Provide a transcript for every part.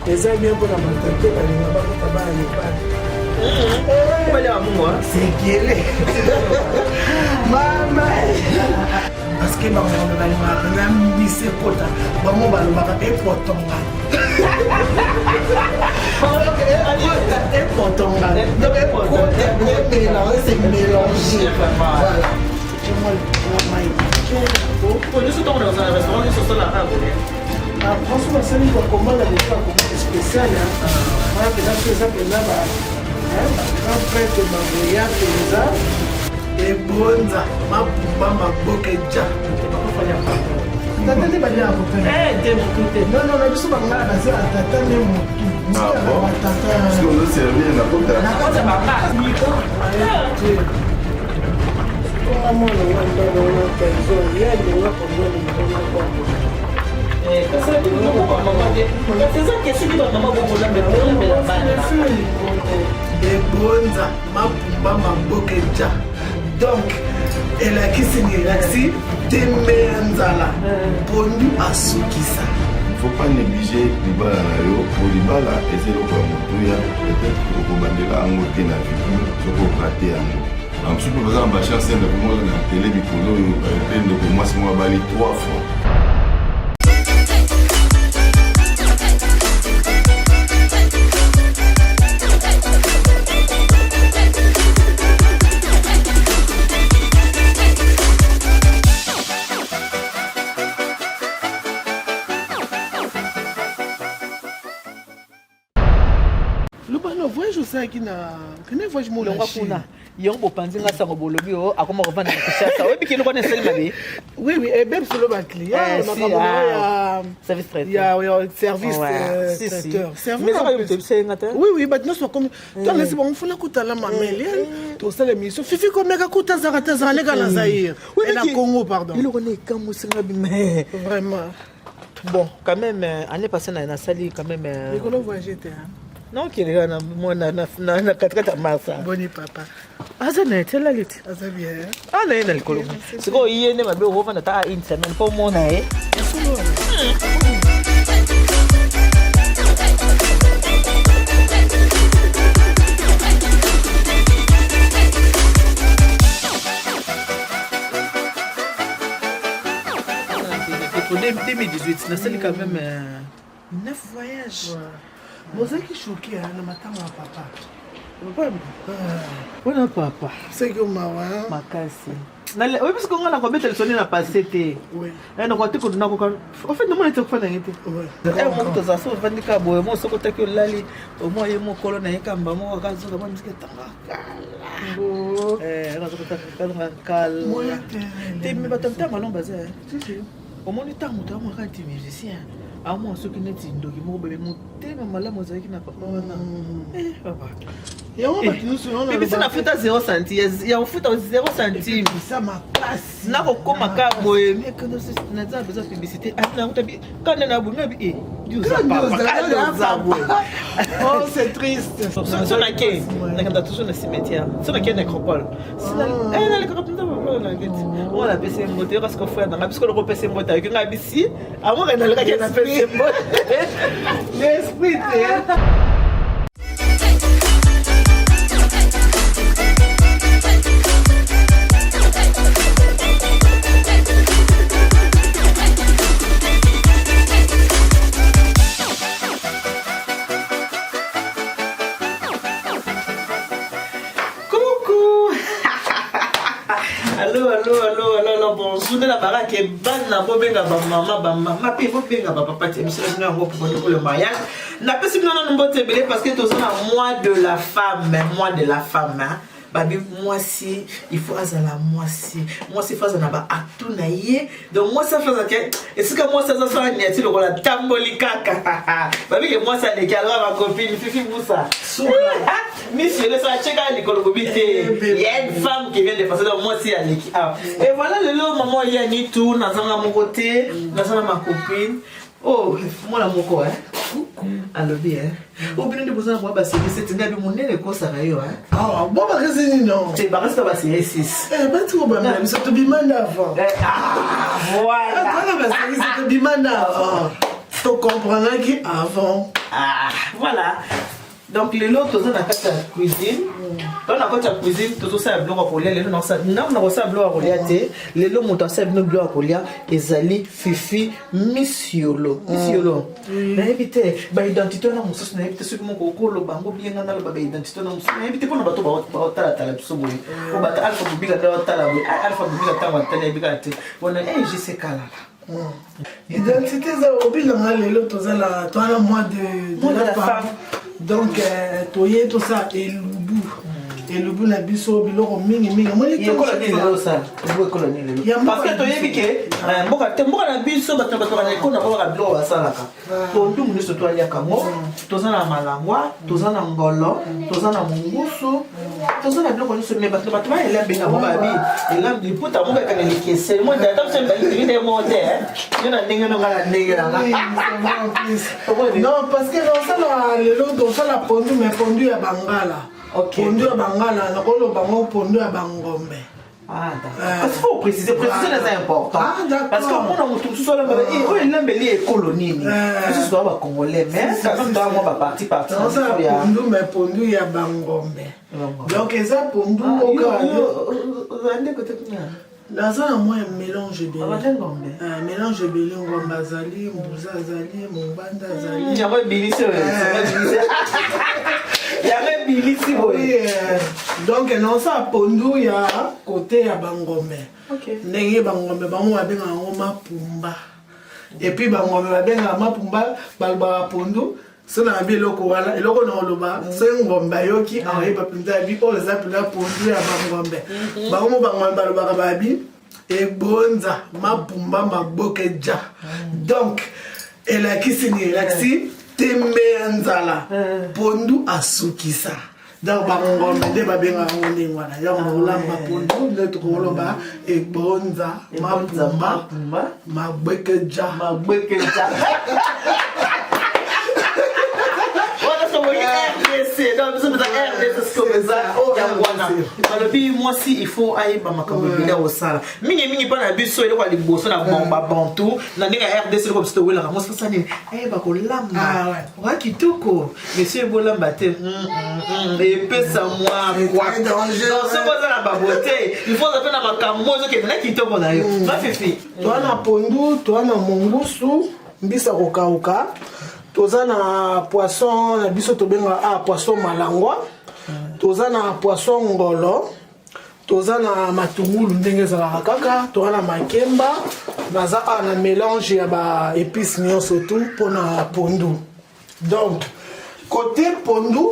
eza bien mpona matate balinga bakota bana mibali sekele mama parce que bango balingaka mpenza mbisi ekota bango balobaka epotonga epotonga donc ekota mélange c'est mélangé voilà franchement basali bakomanda loka komanda spécial wana mpenza so eza mpenza grand prêtre maboya mpenza ebonza mapumba maboka eja tata nde balia non na biso bangala baza atata nde motu mwana wandana penzo yalinga komona ebonza mapumba maboka eja donc elakisi ngelakisi tembeya nzala pondu asukisa. Il faut pas négliger libala na yo po libala eza eloko ya motuya peut-être okobandela yango te na vivu soki okrate yango mosusu mpe baza na bachance ya ndeko moko na tele mikolo oyo pe ndeko mwasi moko abali 3 fois. voyage osalaki na kende voyage molonga kuna yango bopanzi nga sango bolobi o akoma kovanda na Kinshasa oyebi kilo kwana esali mabe oui même solo ba client makambo ya service traiteur ya service traiteur oui but non so comme toi laisse bon funa kutala mameli to sala mission fifi komeka kutazaka tazaka leka na Zaïre et na Congo pardon il connaît quand musinga bimé vraiment bon quand même année passée na sali quand même école voyager te non qui est na mwana na katikata masa boni papa azana tela liti azabia ana ina likolo siko yene mabe ho vana ta internet po mona Pour 2018, n'a sali quand même 9 voyages. Mozaki choqué na matanga ya papa. Wana papa. C'est que mawa. Makasi. Nale, oui parce qu'on a combien de sonné na passé té. Oui. Et donc tu connais ko en fait nous on était ko na ngité. Oui. Eh mo to za so vandika boye mo so ko take lali o mo ye mo kolo na ekamba mo ka zo ka mo miske tanga. Bo. Ka zo ko take kala kala. Mo te me batamta malon bazé. Si. Au moins le temps mo ta mo ka ti musicien. À moi, ceux qui n'ont pas de document, ils m'ont tellement mal à moi qui n'a pas. Papa. Il y a un peu de nous sur le. Mais c'est un foot à 0 centime. Il y a un foot à 0 centime. Ça m'a passé. N'a pas comme un cas, mais quand on a besoin de publicité, quand on a besoin oh, c'est triste. On a qui on a toujours le cimetière. On a qui nécropole. Elle a on a baissé un moteur parce qu'on fait parce qu'on a repassé un moteur avec un ABC. Avant, on a le l'esprit. Allô, bonjour. La baraque est banne, bobenga ba maman, pe bobenga ba papa, tu sais nga ngo pour le mariage. Na pas si non mbote belé parce que tous on mois de la femme, hein. Babi moi si il faut azala moi si faza na ba atuna ye donc moi ça faza que est-ce que moi ça ça niati le la tamboli kaka babi que moi ça les calera ma copine fifi boussa monsieur le ça cheka Nicole Gobite il y a une femme qui vient de passer donc moi si elle et voilà le maman il y a ni tout na zanga mon côté na zanga ma copine oh moi la moko hein allo bien ou bien de besoin moi c'est ngabi monene ko ça rayo hein ah bon ba kasi non c'est ba reste ba c'est 6 ba tu ba même ça te bimanda avant voilà ah ba c'est te bimanda avant faut comprendre qu'avant Voilà. Donc les lots tous on a fait la cuisine. On a fait la cuisine tous ça bloc à coller les lots non on ça bloc à coller les lots montent ça bloc à coller ezali fifi misiolo na éviter ba identité na mususu na éviter ce que mon kokolo bango bien na ba identité na mususu na éviter pour na bato ba tala tala biso boye ko ba alpha bubika da tala boye alpha bubika tala tala bika te bona je sais kala. Identité za obilanga lelo tozala toana mois de la femme. Donc toye tout ça et le bout na biso biloko mingi moni to colonel ça bo colonel parce que toye bike mboka na biso bato na ikona ko ba biloko basalaka to ndungu niso to alia kango tozana malangwa tozana ngolo tozana mungusu tozana biloko niso me bato ba elembe na boba bi elembe liputa mo ka ne kese mo da tam sem ba ni mo te na ndenge no ngala ndenge na non parce que dans ça le lot dans ça la pondu mais pondu ya bangala. Pondu ya bangala na kolo bango pondu ya bangombe. Ah d'accord. Parce qu'il faut préciser c'est important. Parce que on a mutu so la ba o lembeli e colonie ni. Ce soit ba congolais mais quand même toi moi ba parti non ça pondu mais pondu ya bangombe. Donc eza pondu au cas ande côté combien là ça a moins mélange belé. Mélange belé ngomba zali, mbuza zali, mombanda zali. Ya ba bilisi oui, donc non ça pondu ya côté ya bangombe. Ndenge bangombe bango abenga ngoma pumba. Et puis bangombe abenga mapumba balba pondu. Sona bi loko wala eloko na oloba c'est ngomba yoki ayeba pinta bi o les appela pondu ya bangombe. Bango bangombe balba babi et bonza mapumba mabokeja. Donc elle a kisini laxi tembe nzala pondu asukisa. Donc bangombe de babenga ngoni wana ya ngolamba pondu de tukoloba e bonza mapumba mabekeja. Moi si il faut aller ba makambo bila osala mingi pa na biso ele kwa liboso na bomba bantu na ndinga RDC comme c'était wela moi ça ni ba ko lamba wa kitoko monsieur bolamba te et pesa moi quoi dans ce quoi na baboté il faut appeler na makambo zo ke na kitoko na yo ma fifi toi na pondu toi na mongusu mbisa kokauka toza na poisson na biso tobenga poisson malangwa toza na poisson ngolo toza na matungulu ndenge ezalaka kaka toza na makemba naza na mélange ya ba épices nyonso tout mpona pondu. Donc côté pondu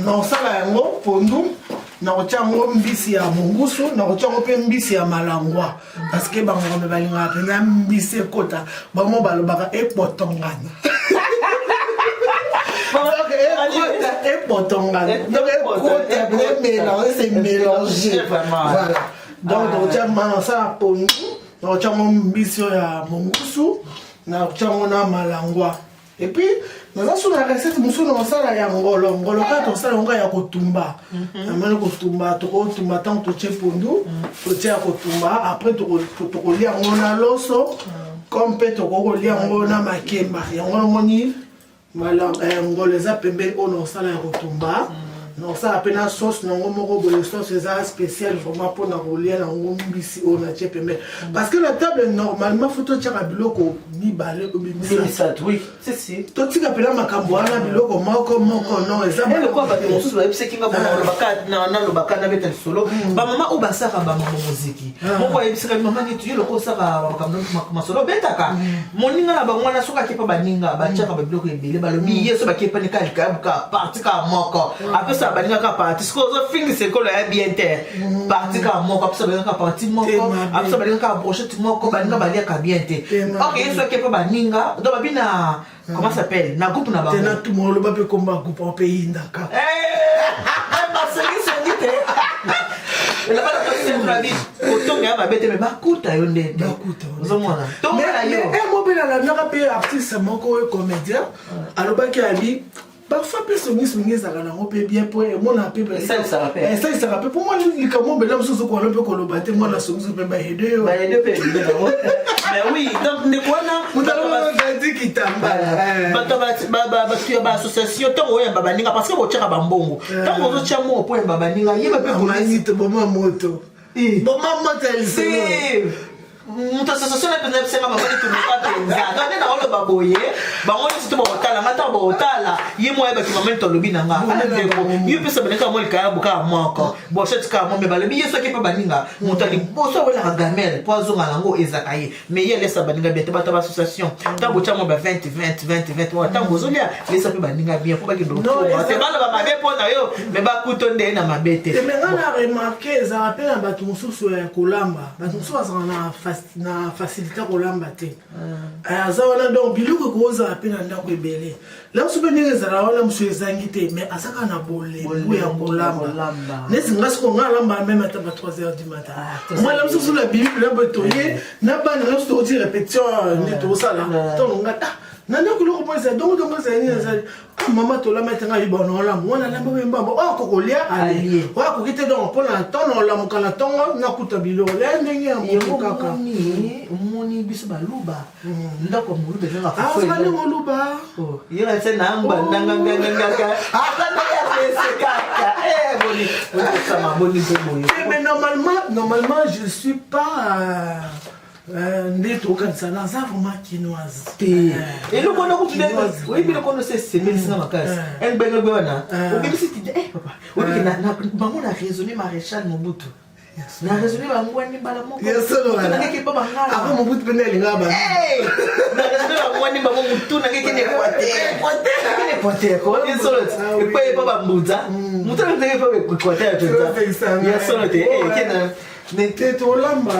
naosala yango pondu nakotia yango mbisi ya mongusu nakotia yango mpe mbisi ya malangwa parce que bangombe balingaka mpenza mbisi ekota bango balobaka ekpotongana. C'est mélangé. Voilà. Donc, on ça pondu, on a mbisi ya mongusu, na on malangwa. Et puis, nous avons la recette, nous avons ça ya ngolo. Ngolo quand on ça on ya kotumba. Amana kotumba, to kotumba tant to tche pondu, to tche kotumba, après to kolia ngona loso, comme pe to kolia ngona makemba. Ya ngona moni Malam ngolo za pembe ono sala ya kotumba non ça appena sauce non moko boye sauce za spécial vraiment pour na rolia na ngombisi ona tie pembe parce que la table normalement faut to tia biloko ni balé ça oui c'est si to tika pela makambo ana biloko moko non eza le quoi ba to solo epse kinga bona lo baka na lo baka na betel solo ba mama o ba saka ba mama muziki moko epse ka mama ni tuyo lo ko saka makambo masolo betaka moninga na bangwana soka kepa baninga ba tia ka biloko ebele balobi yeso ba kepa ni ka parti ka moko après ça baninga ka parti ce qu'on finit c'est que le bien terre parti ka moko après ça baninga ka parti moko après ça baninga ka brochette moko baninga balia ka bien terre OK yeso kepa baninga do babina comment ça s'appelle na groupe na ba tena tout monde le ba pe komba groupe en pays ndaka ma c'est dit la bala ko c'est la vie otonga ba bete me bakuta yo nde bakuta ozomona tonga yo mo bela la naka pe artiste moko et comédien alobaki abi parfois personne swingi ça kana ngo pe bien pour mon appel ça il se rappelle pour moi il comme bela msusu ko lope ko lobate moi la songi pe ba aider pe mais oui donc ne quoi na mutalo dit kitambala bato ya association ntango oyamba baninga parce que botyaka bambongo ntango ozotya mo po yamba baninga yeba mpe amanite boma moto ya lisolo moto association napenza bisenga mamani tumika mpenza nde na oloba boye bango nyonso to baotala nga ntango baotala ye mo ayebaki mamani tolobi na nga andeko yo mpesa baninga mo likaya bokaka moko bosheti kaka mo me balobi ye soki mpe baninga moto aliboso awelaka gamere mpo azonga nango ezaka ye mais ye alesa baninga bien te bato baassociation ntango otya mo ba 20 ntango ozolia lesa mpe baninga bien mpo bakende okoma te baloba mabe mpo na yo me bakuto nde na mabe te me nga na remarke ezala mpe na bato mosusu ya kolamba bato mosusu bazala na facilité kolamba te aza wana donc biloko ekozala mpe na ndako ebele la mosu mpe ndenge ezala wana mosu ezangi te mais azaka na bolembu ya kolamba nesinga siko nga alamba meme ata ba 3h du matin moi la mosusu na bible na botoye na bana nyonso tokoti répétition nde tozosala tononga ta nanda kuloko po ezali donc ntongo ezali nini ezali mama tolamba ete nga yibana olamu wana alamba mbambo oyo kokolia ali oyo akoki te donc mpona ntono olamuka na ntongo nakuta biloko lea ndenge ya moto kaka omoni biso baluba ndako moluba ezali moluba yera se namba ndangangangangaka asanayapese kaka boni mpe boye mais normalement je suis pas nde tokanisa naza vraiment kinoise te eloko wana kutu oyebi eloko wana sesemelisanga makasi elibengebe wana obebisi tide papa oyebi bango na raisonné maréchal mobutu na raisonné bango wani mbala mokonangeki mpa bangala mobutu pene elinga ba na raisonné bango wani bango mutu nangeki ne équateur esoloti ekpeye mpa bambuza mutu nangeki mpa équateur yasolo te nete tolamba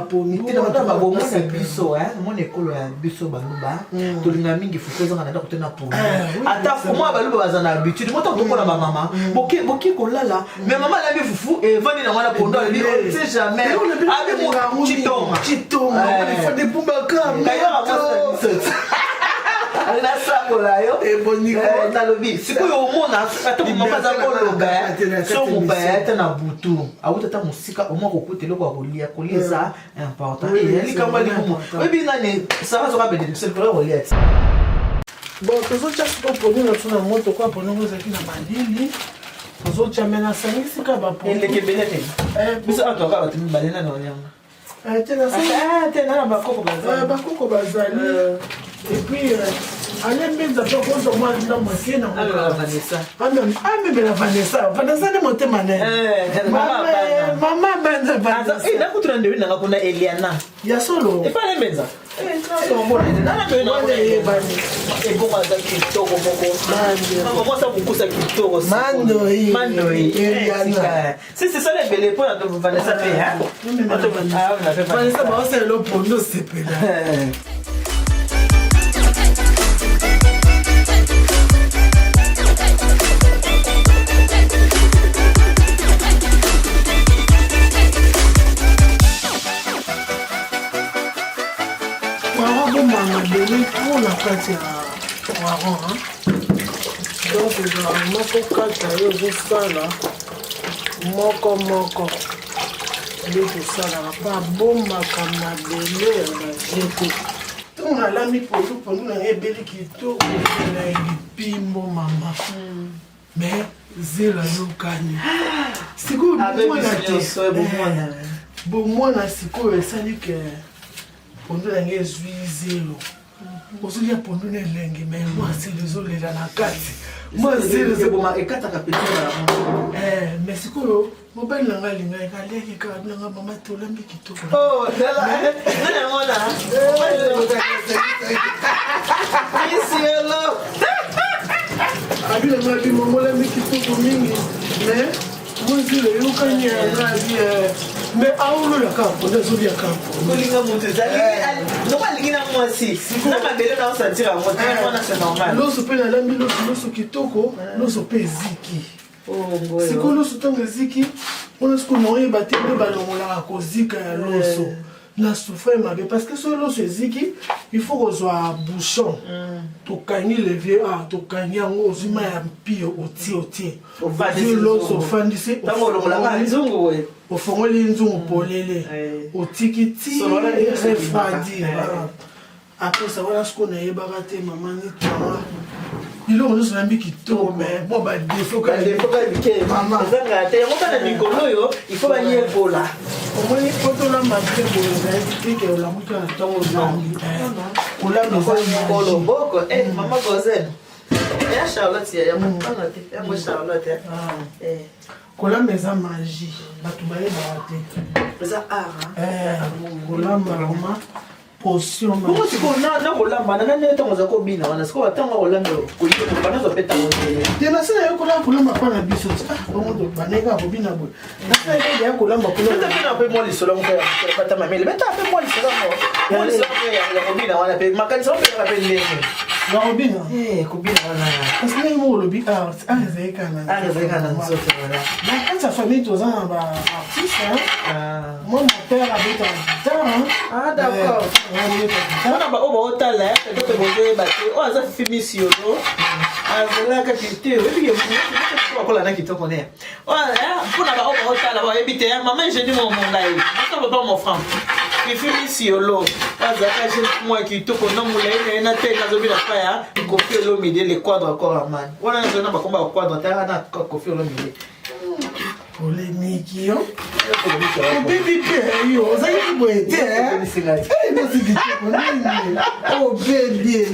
poni babomona biso mona ekolo ya biso baluba tolinga mingi fufu ezanga na ndako te na poni ata mwa baluba baza na habitude moto tokola bamama boki kolala mais mama alambi fufu evandi na mwana pondo alebi on sait jamais abi chitonga depumbaka nasangola yo nalobi sikoyo omona ata mama aza koloba so mopaya ata na butu awuti ata mosika omwa kokuta eloko ya kolia eza important likambo likumu oyebi nani sara zoka benediction kola kolia ti bon tozotya siko poni na so na moto kwa poni ngo ezalaki na malili tozotya me nasangisika baeleke belete biso atoka bato mibale nani onyanga tena bakoko bazali epuis alembenza mpe kozo mwa ndambo ake na amemela vanessa nde motema naye mama banzanakutuna ndewi nanga kuna eliana ya solo epalembenza ebongo aza kitoko moko mwasa kokusa kitoko mandoi sisi sala ebele mpona vanessa mpe vanessa baosala opondo sepela demi trop na kati ya poiron donc ezala moko kata yo ozosala moko nde tosalaka mpo abombaka mabele ya bajete ntongo nalambi pondu na ye ebeli kitoko na lipimbo mama mais zelo ayokani sikoyo bomwana sikoyo esali ke pondu nange ezwi zelo ozolia pondu na elenge me mwasi ezolela na kati ekataka mais sikoyo mobali nanga alinga ekaliaki kaka binanga mama tolambi kitoko abinanga bimomolambi kitoko mingi mais mwazile yokani yangabi mais aoloyaka pondu ezoliaka olinga moto ezali alingi na mwasi na mabele na osantira yango te wana c'est normal loso mpe nalambi loso kitoko loso mpe eziki sikoyo loso ntango eziki wana sikoyo naoyeba te nde balongolaka kozika ya loso na souffre mabe parce que soki loso eziki il faut kozwa bouchon tokangi levier tokangi yango ozwi ma ya mpio otie loso ofandisi ofongoli nzungu polele otiki ti refroidir après ça voilà ce qu'on a ébarraté maman ni toi il on nous ambi qui tombe mais bon bah défaut quand maman ça raté on pas de mikolo yo il faut ba nier bola au moins photo là marqué pour les que la muka tango zangi kula mikolo boko maman gozen ya Charlotte ya maman ya moi Charlotte kula meza magie batu baye barate ça art kula maman potion comment tu connais na kolamba na nani etango za kobina wana siko atanga kolamba koyiko bana zo peta ngone tena sala yo kolamba pa na biso bongo to baneka kobina bo na sala ya kolamba beta pena pe mo lisolo mo ya pata mamele beta pe mo lisolo mo lisolo ya kobina wana pe makanisa pe ya pe ndenge na kobina kobina wana parce que mo lobi arezeka na nzoto wana na kanisa famille to za ba artiste moi mon père habite en guitare d'accord wana ba oba otala peut-être bozo bate o aza fimisi yo azala ka kite obi ke ko la na kitoko ne wala pona ba oba otala ba ebite maman je dis mon ngai ça va pas mon franc fimisi yo lo azaka je moi kitoko na mulai na te na zobi na paya kofi lo midi le quadre encore man wana nzona ba komba quadre ta na kofi lo midi polémique yo baby yo ça y est boité non c'est dit oh baby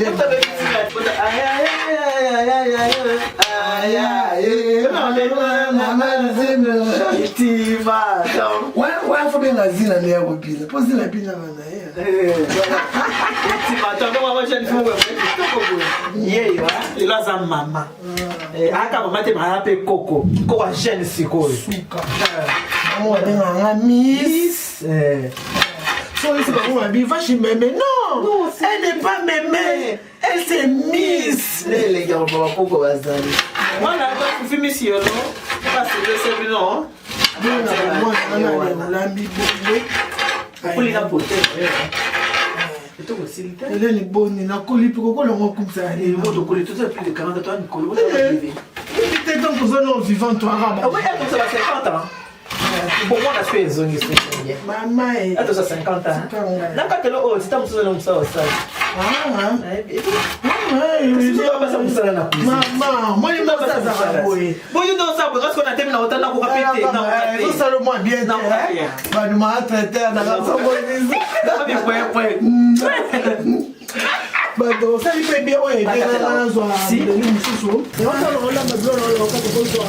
ouais faut bien la zina ne yabo bila pose la bila na ila za mama aka mama te ma pe koko ko jeune sikoyo suka mama nga miss so c'est pas moi bi va chez mémé non elle n'est pas mémé elle c'est miss les gars on va poko bazali voilà donc film ici non parce que c'est non moi on a lambi pour les apporter elle est bonne na koli piko ko longo comme ça et moi de coller tout ça plus de 40 ans ni coller t'es donc besoin de vivant toi arabe oui ça va 50 ans pour moi la fait zone ici maman et ça 50 ans na ka telo o tita muso na muso sa maman moi il m'a pas ça boy boy do ça parce qu'on a terminé autant na ko kapite na ça le moi bien na ba nous m'a traité na ça boy bato osali mpe bien oyo ebengana nazwa ndeli mosusu eosala olamba bilo naolokaka kozwa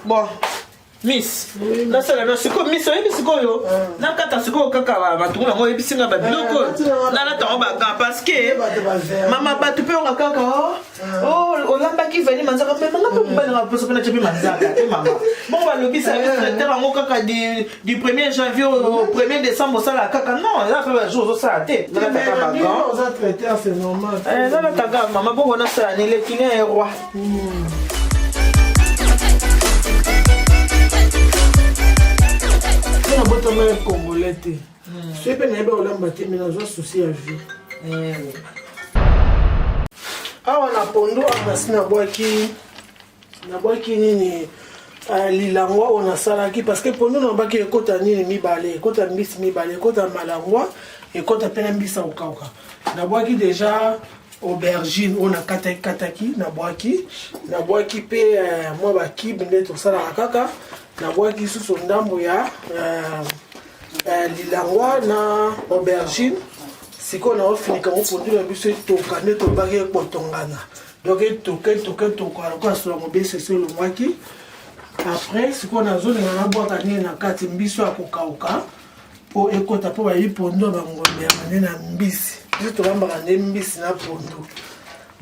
bon miss nasala na sikoyo miss oyebi sikoyo nakata sikoyo kaka bato nango oyebisinga babiloko nalatango baga parce que mama bato mpe onga kaka olambaki vani manzaka mpe manga mpe mobalinga mposo mpe natya mpe manzaka te mama bon balobi service traiteur yango kaka du 1er janvier au 1er décembre osala kaka non eza mpe bajour ozosala te nalataka baga nalataka mama bongo nasala nelekini ya roi na botama ya congolais te soki mpe nayeba kolamba te me nazwa souci ya vie awa na pondo amasi nabwaki nini lilangwa oyo nasalaki parce que pondo nabaki ekota nini mibale ekota mbisi mibale ekota malangwa ekota mpe na mbisi ya kokauka nabwaki déjà aubergine oyo nakataki nabwaki mpe mwa bakibe nde tosalaka kaka nabwaki lisusu ndambo ya lilangwa na aubergine sikoyo naofinika mopondu na biso etoka nde tobaki ekotongana donc etoka lokola sola mobesese elongwaki après sikoyo nazolinga nabwaka nini na kati mbiso ya kokauka mpo ekota mpo bayi pondu ya bangombe ya mane na mbisi biso tobambaka nde mbisi na pondu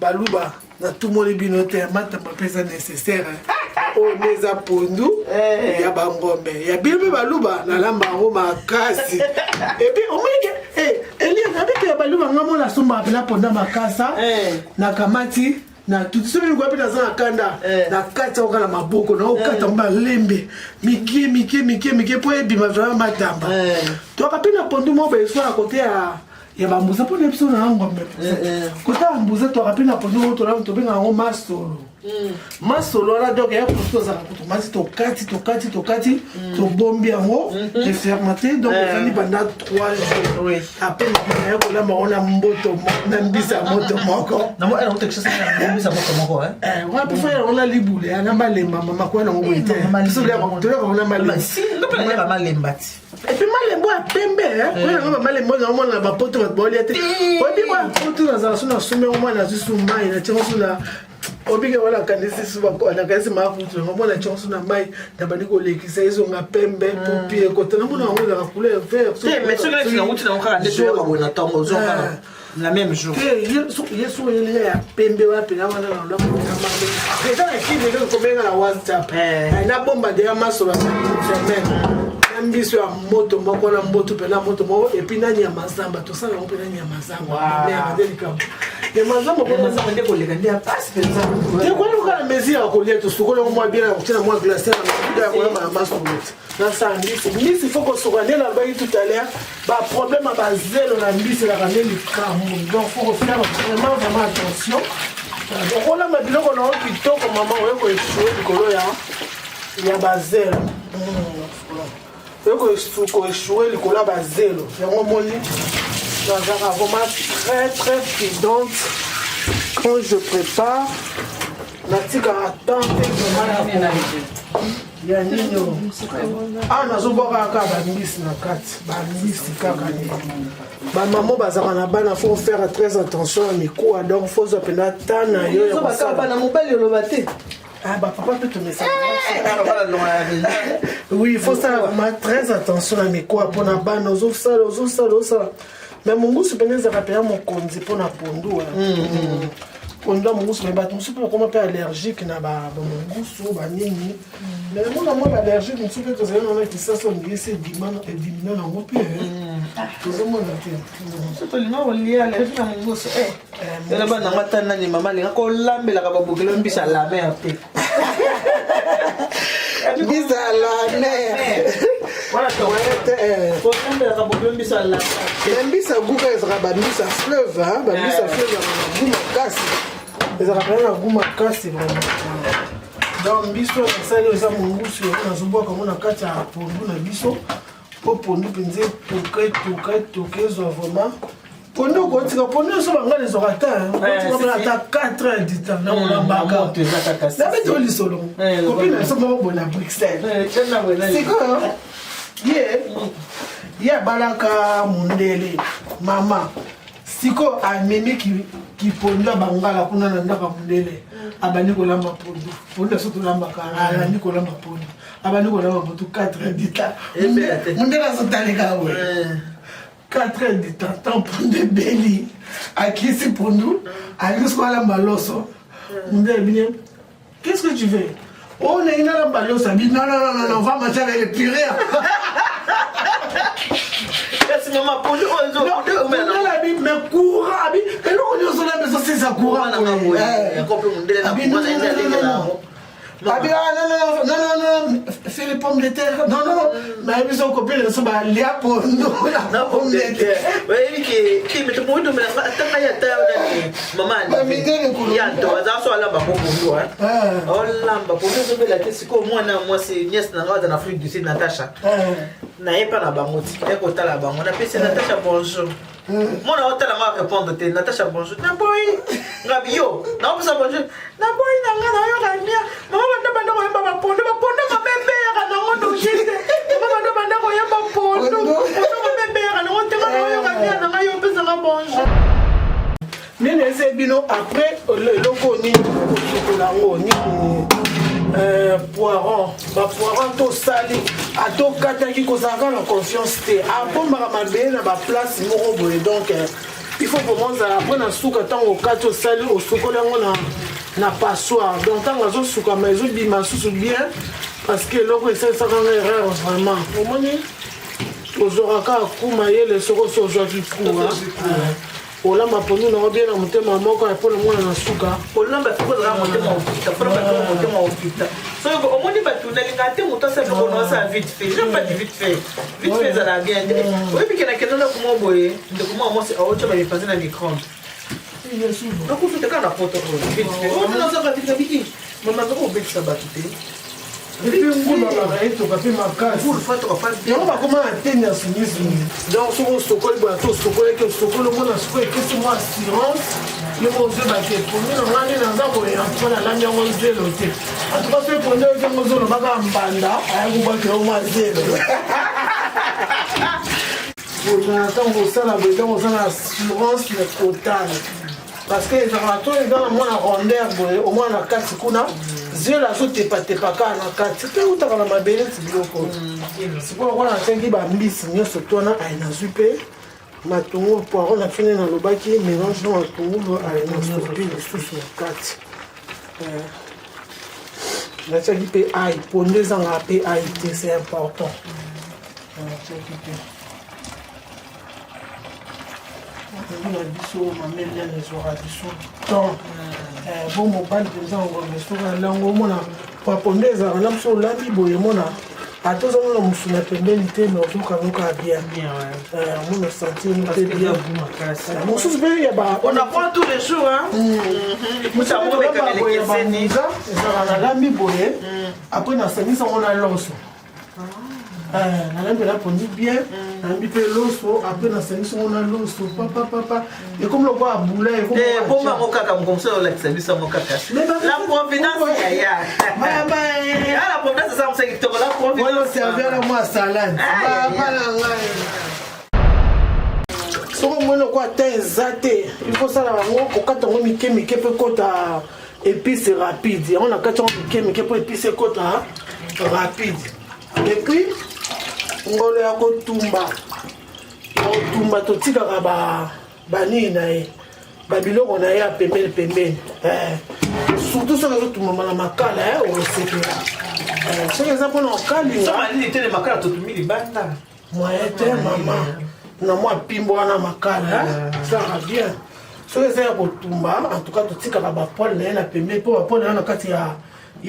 baluba natumoli bino te matamba mpeza nécessaire oyo nde eza pondu ya bangombe ya bino mpe baluba nalamba yango makasi epi omonike elie nabike ya baluba nga mona asombaka mpena pondu ya makasa nakamati na tuti soki likoya mpe naza na kanda na kati akoka na maboko naokata ngo balembe mike mpo ebima vraimen matamba toka mpe na pondu moko baesoi na kote ya bambuza mpona biso na ngombe kota ya mbuza toka mpe na pondu moko tobenga yango masolo masolo wana donc ya posto azala kutomasi tokati tobombi yango efermate donc efandi pendant 3 jours apres ya kolamba ona mboto na mbisa moto moko wapefa yango na libule yana malemba makwa nango boye te toleka ona malemba epuis malembo ya pembe oyango bamalembo naomona na bapoto bato baolia te oyebi kwa poto nazala so nasombe omwana azwi su mai natiango so na obike wana nakanisi mafutu yango mona natiango so na mai na bandi kolekisa ezonga pembe popi ekota namona yango ezaka couleur vert la même jour. Ye so yele ya pembe wa pena wana na ndo kama. Eza na kidi ndio komenga na WhatsApp. Na bomba de masolo sa semaine. Ambiso ya moto moko na moto pena moto moko et puis na nyama zamba to sala ngo pena nyama zamba. Mais abadeli kam. Nyama zamba ko mazamba ndeko leka ndia passe penza. Te ko lo kana mezi ya ko leto suko lo mo bien na kutina mo glacer na kuda ko na masolo. Na sangisi mbisi foko sokanela ba tout à l'heure ba problème ba zelo na mbisi la kaneli kam. Donc faut faire vraiment attention. Donc on a ma biloko na kitoko maman oyo ko échouer likolo ya bazelo. Oyo ko échouer likolo ya bazelo. Yango moni nazaka vraiment très prudente quand je prépare. Natika attendre vraiment ya nino nazoboka kaka bambisi na kati bambisi kaka bamamo bazaka na bana faut faire très attention à mikuwa donc faut zapena tana yo ya bana mobali oloba te papa peut te message oui il faut ça vraiment très attention à mikuwa pona bana ozosala mais mungusu pene ezaka pena mokonzi pona pondu pondu mungusu me bato mosusu mpe okoma mpe allergique na bamungusu banini mais mona mwa baallergique mosusu mpe tozali nana kisasa ongisi edimina nango mpe tozomona te tolima olia allergique na mungusu ela bana ngo ata nani mama alinga kolambelaka babokela mbisa lame ya pe mbisa lame mbisa guka ezaka bambisa fleuve bambisa fleuve ya gu makasi ezaka pena na gu makasi donc biso nasali eza mongusu nazobwaka ngo na kati ya pondu na biso po pondu mpenza toke ezwa vraiment pondu okotika pondu nyonso bangana ezwaka ata 4 heures du temps naolambaka nabe to lisolo kopine biso moko boye na bruxelles sikoyo ye abalaka mondele mama siko amemi kipondu abangala kuna na ndaka mondele abandi kolamba pondu so tolambaka abandi kolamba pondu abandi kolamba motu 4 heures du temps mondele azotaleka we 4 heures du temps tant pondu ebeli akisi pondu alisi kolamba loso mondele bine qu'est-ce que tu veux oh na ina lamba loso abi non on va manger avec le purée. Maman, pour nous, on a dit, mais courant, mais nous, on a dit, c'est ça courant. Non, fais les pommes de terre. Non, mais ils ont copié le soba, il y a pour nous, la pomme de terre. Oui, qui met le monde, mais la maman, il y a deux ans, là, pour nous. Oh, là, pour nous, la tête, moi, c'est nièce en Afrique du Sud, Natacha. N'a pas la bamouti, elle est la bamouti. On a fait Natacha bonjour. Moi, on a répondre à Natacha bonjour. Naboy, Rabio, non, ça bonjour. Naboy, Nanga, maman, nini ese bino après eloko nini okosokolango nini poiron bapoiron tosali atokataki kozalaka na confiance te abombaka mabele na baplace moko boye donc il faut vraiment ozala apres na suka ntango okati osali osokoli yango na passoire donc ntango azosukama ezobima susu bien parce que eloko esalisaka nga erreur vraiment omoni ozwaka akuma yele soko oso ozwaki kuwa olamba pondu nango bien na motema moko mpona mwana na suka olamba fokozala motema opita mpona bato motema opita soki omoni bato nalinga te moto asali kono asala vite fait je pas vite fait ezala bien te oyebi kenakendana kuma boye ndeko mwa mwasi aotya babepase na micronde nakufita kana poto onazoka vita biki mama zoko obekisa bato te yango bakoma na teni ya sunisuni donc soki osokoli boya to osokolaki osokoli omona sikoyo ekesi mwa assurance yo ozebaki epongi na ngani naza koya mpo nalambi yango zelo te antuka so epongi okengo ozolobaka mbanda ayakobaki yango mwa zelo ntango osala boye ntango osala assurance na totale parce que ezalaka to eza na mwana rondeur boye omwana na kati kuna zelo azotepatepa kaka na kati te utaka na mabele ti biloko sikoyo kwana natengi bambisi nyonso twana aye nazwi mpe matungulu poiro na fine nalobaki mélange na matungulu aye nasopi lisusu na kati natiaki mpe ai pondu ezangaka mpe ai te c'est important natiaki mpe na biso mameli ane ezwaka biso temps bo mobali mpenza ngombe soki alango omona paponde ezalaka na biso olambi boye mona ata ozomona mosuna pembeni te me ozokangoka bien omona sentir te bien mosusu mpe ya ezalaka na lambi boye apres nasangisa ngo na loso nalambi napondi bien nalambi mpe loso apres nasangisi ngo na loso papapapa ekomi lokwa abula ekobango kaka mokomso olakisa biso yango kaka la providence yaya la providence eza mosaki kitoko la providence servir mwa salade bana ngai soko mwene lokwa te eza te ifo sala bango kokata yango mike mike mpe kota épice rapide yango na kati yango mike mike mpo épice ekota rapide epuis ngolo ya kotumba totikaka banini na ye babiloko na ye ya pembeni surtout soki ezotumama na makala osepela soki eza mpona okalinga moye te mama na mwa pimbo wana makala saka bien soki eza ya kotumba antuka totikaka bapoile na ye na pembeni mpo bapoile na ye na kati ya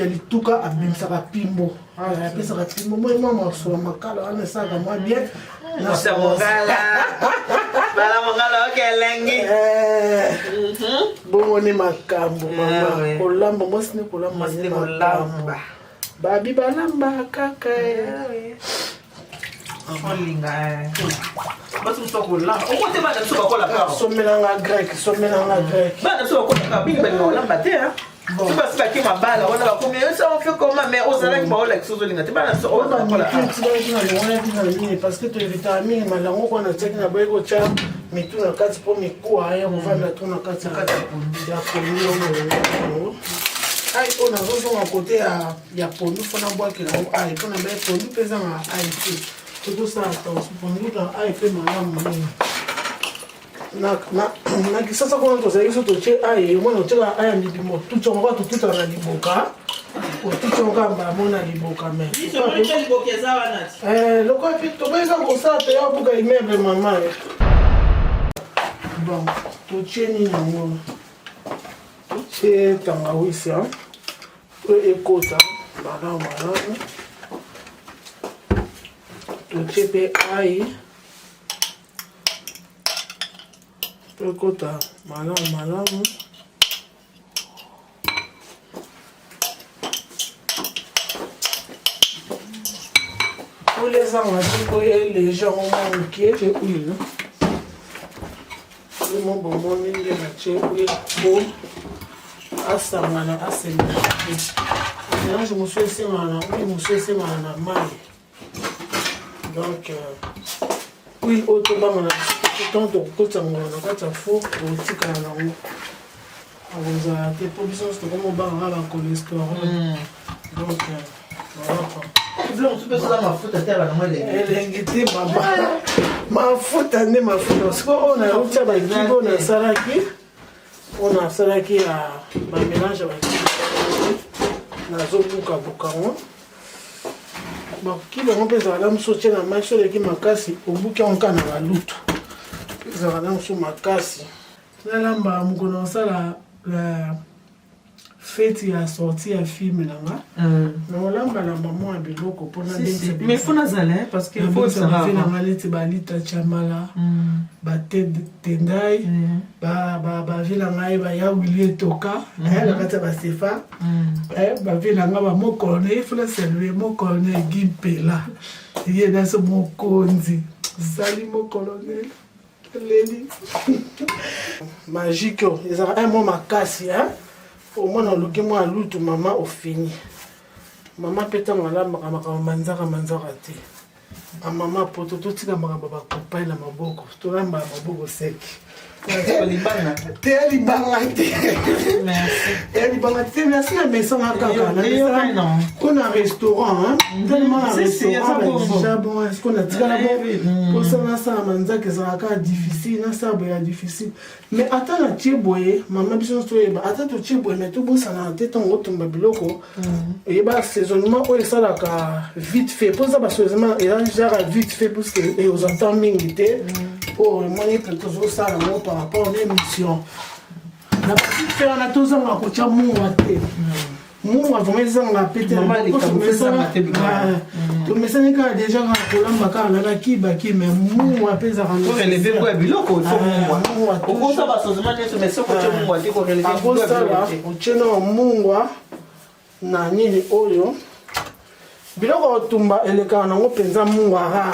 lituka abimisaka pimbo apesaka pimbo moyema masola makala wana esalaka mwa bien bomoni makambo mama kolamba mwasi ne kolamba ne makambo babi balamba kaka somelanga grec basi baki mabala wana bakomi ça on fait comment mais ozalaki baolakisa ozolinga te bana parce que toevitaka mingi malango kwana tiaki na boye kotya mitu na kati mpo mikuwa ya kovanda to na kati ya pondu ai oyo nazozonga kote ya pondu mpona bwakela yango ai mpona baye pondu mpe ezanga ai te tokosala tanso pondu ta ai mpe malamu mingi na kisasa kuna tozalaki so totie ai omwana otiaka ai ya milimo tutsongo totutaka na liboka otutsonga mbamo na liboka me lokola tokoyeka kosala te ya buka immeuble mama bon totie nini yango totie tangawisi po ekota malamu totie mpe ai ekota malamu olezanga tiko ye léger omo mokie te huile mo bomoni nde natie huile po asangana asemela mélange mosusu esengana na huile mosusu esengana na mai donc huile oyo tobanga na tant tokokotisa ngolo na kati ya fo otikala nango akozala te mpo biso nyonso tokoma obangaka bacholesterol donc elengi te mafuta nde mafuta siko oyo nayotia bakibe oyo nasalaki ya bamélange ya bakibe nazobukabuka ngo bakibe yango mpe ezalaka moso otie na mai so eleki makasi obuki yango kaka na balutu ezalaka na mosu makasi nalamba mokolo nasala fête ya sorti ya film nanga na olamba la maman ya biloko pona bien mais faut nazala parce que faut ça va nanga leti balita chamala ba tendai ba vila ngai ba ya wili toka la kata ba sefa ba vila nga ba mokolone faut la saluer mokolone gimpela ye na so mokonzi zali mokolone Leli magique ils ont un mot makasi hein au moins on le moi lutu maman au fini maman peta ngala makamaka manzaka te a maman poto to tika makaba kopai la maboko to lamba maboko sec merci merci la maison à kaka on a un restaurant hein tellement un restaurant déjà bon est-ce qu'on a tika la bon pour ça na ça manzaka ça ka difficile na ça ba difficile mais attends la tieboye maman biso to eba attends to tieboye mais to bossa na tête on tomba biloko et ba saisonnement o ça la ka vite fait pour ça ba saisonnement et là genre vite fait parce que et aux entend mingité pour moi quelque chose ça par rapport à l'émission. La petite fille on a tous un côté moi moi vraiment ça pété tout mais ça n'est pas déjà quand on a la qui mais moi pèse à rendre relever quoi biloko au ça va seulement mais ça côté moi qui relever au tcheno mungwa na nini oyo biloko tumba eleka na ngo penza mungwa rare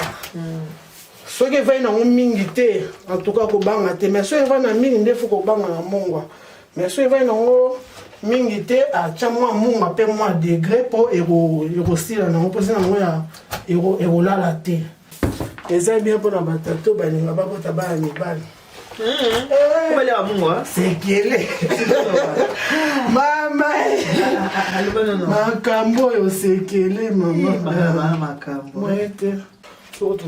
ce qui va na mingi te en tout cas ko banga te mais ce va na mingi ndefu ko banga na mungwa mais ce va na ngo mingi te a chamwa mungwa pe moi degré pour ero sila na ngo pesa na ngo ya ero lala te eza bien pour na batato ba ninga ba bota ba ni bali Comment est mungwa c'est qu'elle mama makambo yo c'est qu'elle maman makambo moete surtout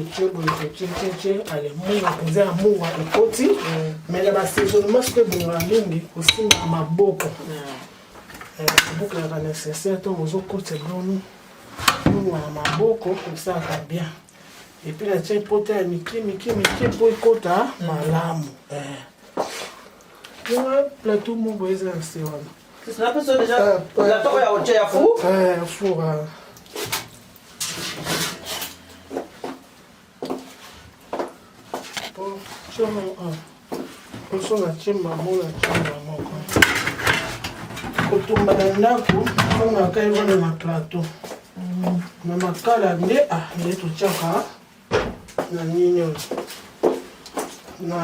allez munga poser à munga ekoti mais la saisonnement c'est bon la mingi aussi ma boka boka la nécessaire to ozo côté blonu munga ma boko comme ça va bien et puis la tient pote à miki pour kota malamu plateau mon boise c'est voilà c'est la personne déjà la to ya oche ya fou fou Personne n'a maman kotumba na ndako on kai wana na plateau na makala nde nde tuchaka na nini na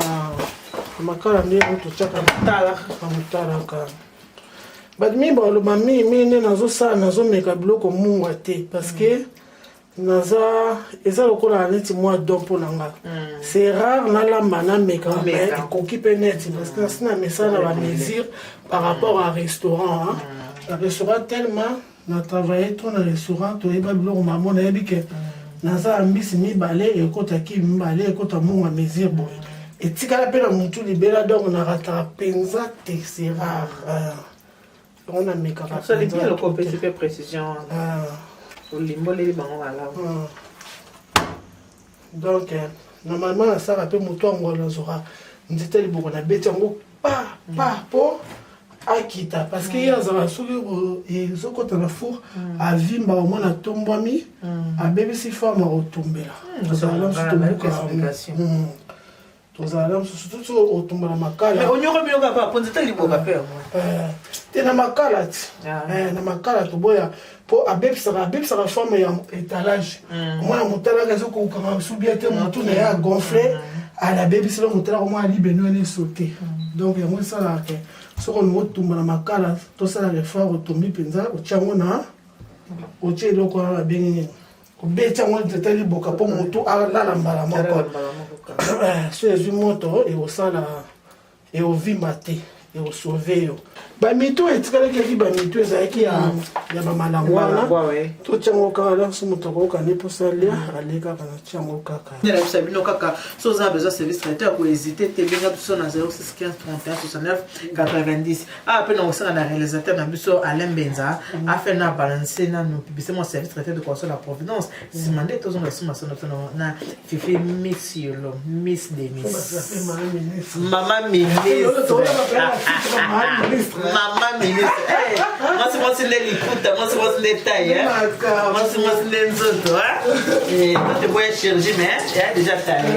makala nde tuchaka mutala ka badmi ba lo mami ne nazo sa nazo meka bloko mungwa te parce que naza eza lokola neti moi don pour nanga c'est rare na lamba na meka mais koki peneti parce que sina mesala ba mesure par rapport à restaurant hein un restaurant tellement na travailler trop na restaurant to eba biloko maman na yebi ke naza ambisi mibale ekota ki mibale ekota munga mesure boy et tikala pe na mutu libela donc na rata penza te c'est rare on a meka ça dit bien le compétition précision donc normalement ça rappelle moto ngolo zora nzete liboko na beti yango pa po akita parce que ya za soki ezokota na four avimba au moins na tombwami abebisi femme otumbela tozala surtout otumba na makala mais onyoko biloka pa ponzeta liboka pe te na makala na makala to boya po abebisaka forme ya étalage mwana motalaka ezokokanga subia te motu na ya gonfle ala bebisela motalaka mwana libeno ene sauté donc yango esalaka ke soki olingi otumba na makala tosala effort otombi mpenza otyango na otie eloko wana babengi nini obeti yango teta liboka mpo motu alala mbala moko so ezwi moto ekosala eovimba te ekosauve yo bamito etikalaki bamito ezalaki ya bamalango wana totyango kaka lanso moto akokokani mposa lia ale kaka na tyango kaka nayebisa bino kaka so oza besoin service traiteur kohésite te benga biso na 06 15 31 69 90 mpe na kosanga na réalisateur na biso Alain Benza afe na balancer nano publicité mon service traiteur de conseil la Providence nsima nde tozonga esima sono tono na fifi miss yolo miss demis mama ministre Maman ministre. Moi c'est les likuta, moi c'est les tailles. Moi c'est les nzoto. Et toi tu vois chirurgie mais il y a déjà taillé.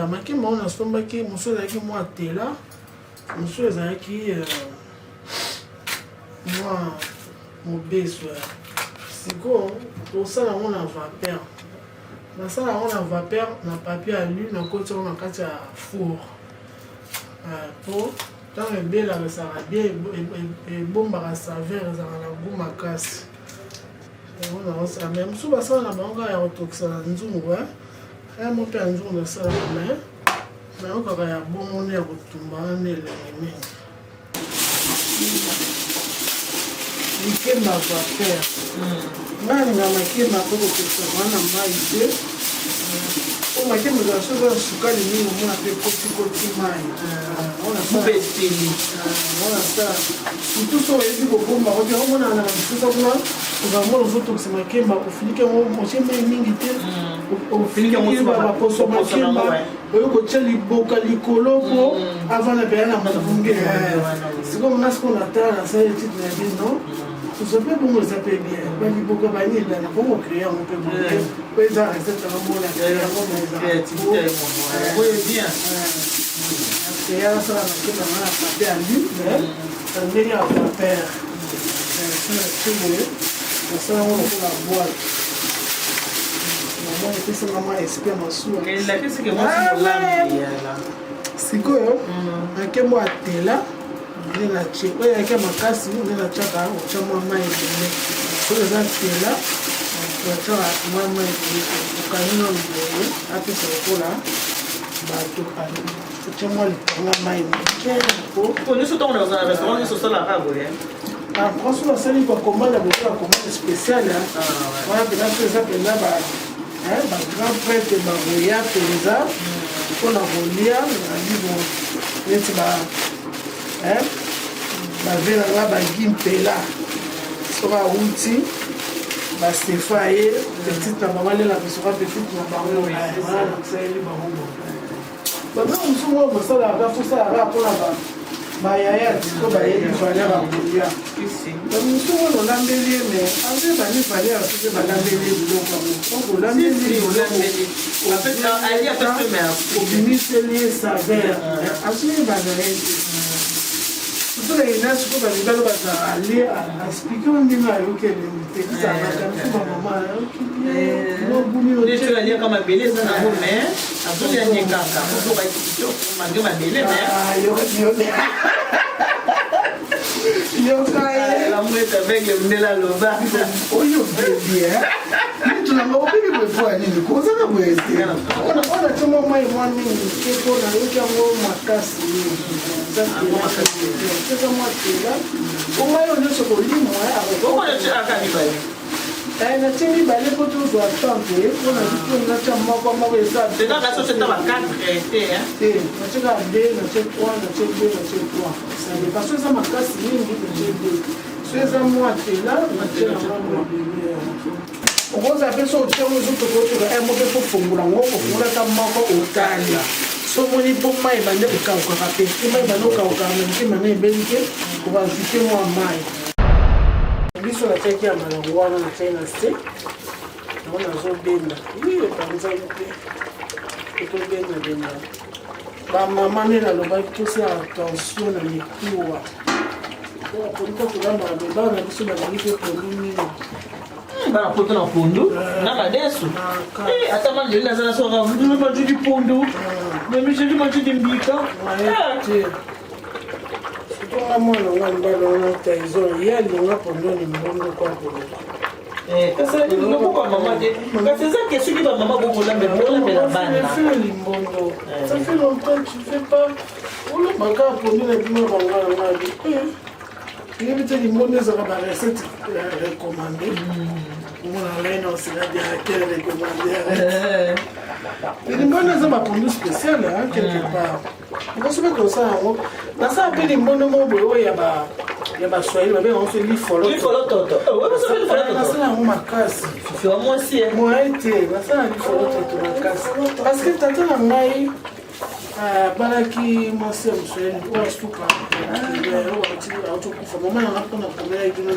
Makemba on a sombaki monsieur ezalaki mwa tela monsieur ezalaki mwa mobeso siko tosala yango na vapeur nasala yango na vapeur na papier alu nakoti yango na kati ya four po ntango ebelaka ezalaka bien ebombaka saveur ezalaka na goût makasi yango naosala me mosusu basala na bango kaka ya kotokisa na nzungu mon père un jour de ça, mais on va y avoir bon nez pour tomber les mains. Il ma vapeur. Même dans ma qui m'a beaucoup de ça, on a maïs. On m'a dit que nous avons ce cas de nous, on a fait petit maïs. On a ça. On a ça. Tout ça, il dit beaucoup, on a tout ça là. On va voir les autres qui sont marqués, on finit qu'on s'est mis une minute. On finit qu'on va poser marqué, on va tirer les bocs à l'écolo avant la période à Mabungue. C'est comme on ce qu'on attend, ça y est, tu te dis non. Tout ça peut bon les appeler bien. Ben les bocs à vanille, là, on va créer un peu bon. Oui, ça reste un bon la créativité. Oui, bien. Et alors ça va marquer dans la papier à lui, mais ça met à faire. C'est vrai. Ça on la boîte. Maman était seulement expert en sous. Qu'est-ce que moi c'est là? C'est quoi? Un que moi t'es là. On a check. Ouais, un que ma casse, on a check à au chama mai. Sur les actes là, on va faire moi mai. Au canyon de après c'est là. Bah tout à chama le mai. Pour nous surtout dans un restaurant, nous sommes là à voir. François Sali va commander la commande spéciale. Voilà, bien sûr, ça peut là, grand prêtre de Bagoya, Péza, pour la volia, on a dit bon, et tu vas, vers là, Gimpela, sera outil, Stéphane, petite maman, la sera petite maman, voilà, ça y est, bon. Maintenant, nous sommes ça, là, il faut ça, pour la bas. Bayaya tiko baye fallait rabolia donc nous sommes dans l'embellir mais après bani fallait aussi l'embellir donc on l'embellir en fait ali a fait le maire au ministère lié sa mère absolument banaye tout les gens qui vont dans le aller expliquer on dit là OK le petit ça va comme maman non boumi les tu aller comme belé ça na mais absolument ni kaka on va être tout ma belé mais yo la mouette avec le mnela loba oh yo bébé tunanga opiki bwefua nini kozaka bwese ona timo mai mwani keko na yoka ngo makasi sasa mwatela omayo nyoso kolimwa Pourquoi tu as cannibale? na timi bale ko tu doit tenter ona tu na chama kwa mawe sa C'est dans la société va 4 traiter hein. na chika de na chika 3 na chika 2 na chika 3 ça parce que ça makasi mingi na chika seza mwatela na chika okoza pe so tshemo zo tokotoka mo pe fofungula ngo fofungula ka mako otala so moni po mai bande ka ko ka pe mai bando ka ka me mane benke ko ba zite mo mai biso na teki ya malango wana na China ste na zo benda ni panza pe to benda ba mama ne la loba to sa attention na mikuwa ko ko kugamba ba na biso na ngipe ko nini Bana poto na pondo na badeso ata manje na zana soka mdume manje di pondo na mije manje di mbika Tunga mwana ngamba na taizo ya linga pondo ni mbondo kwa pondo kasa ni ngoko kwa mama de kasa za kesu ki ba mama boko la mbela bana c'est le mbondo ça fait longtemps que tu fais pas oula baka pondo na bima bangala ngadi il y a des mbondo za ba recette recommandée on a là aussi la directeur recommandé les mbondo za ba pondo spécial quelque part on se met comme ça na ça pe les mbondo mo boyo ya ba swahili ba on se lit follow toto ouais ça fait follow na ça on makasi tu vois moi aussi moi été na ça lit follow toto makasi parce que tata na ngai balaki mwasi mswahili kwa stuka mama nakapona kamera ikino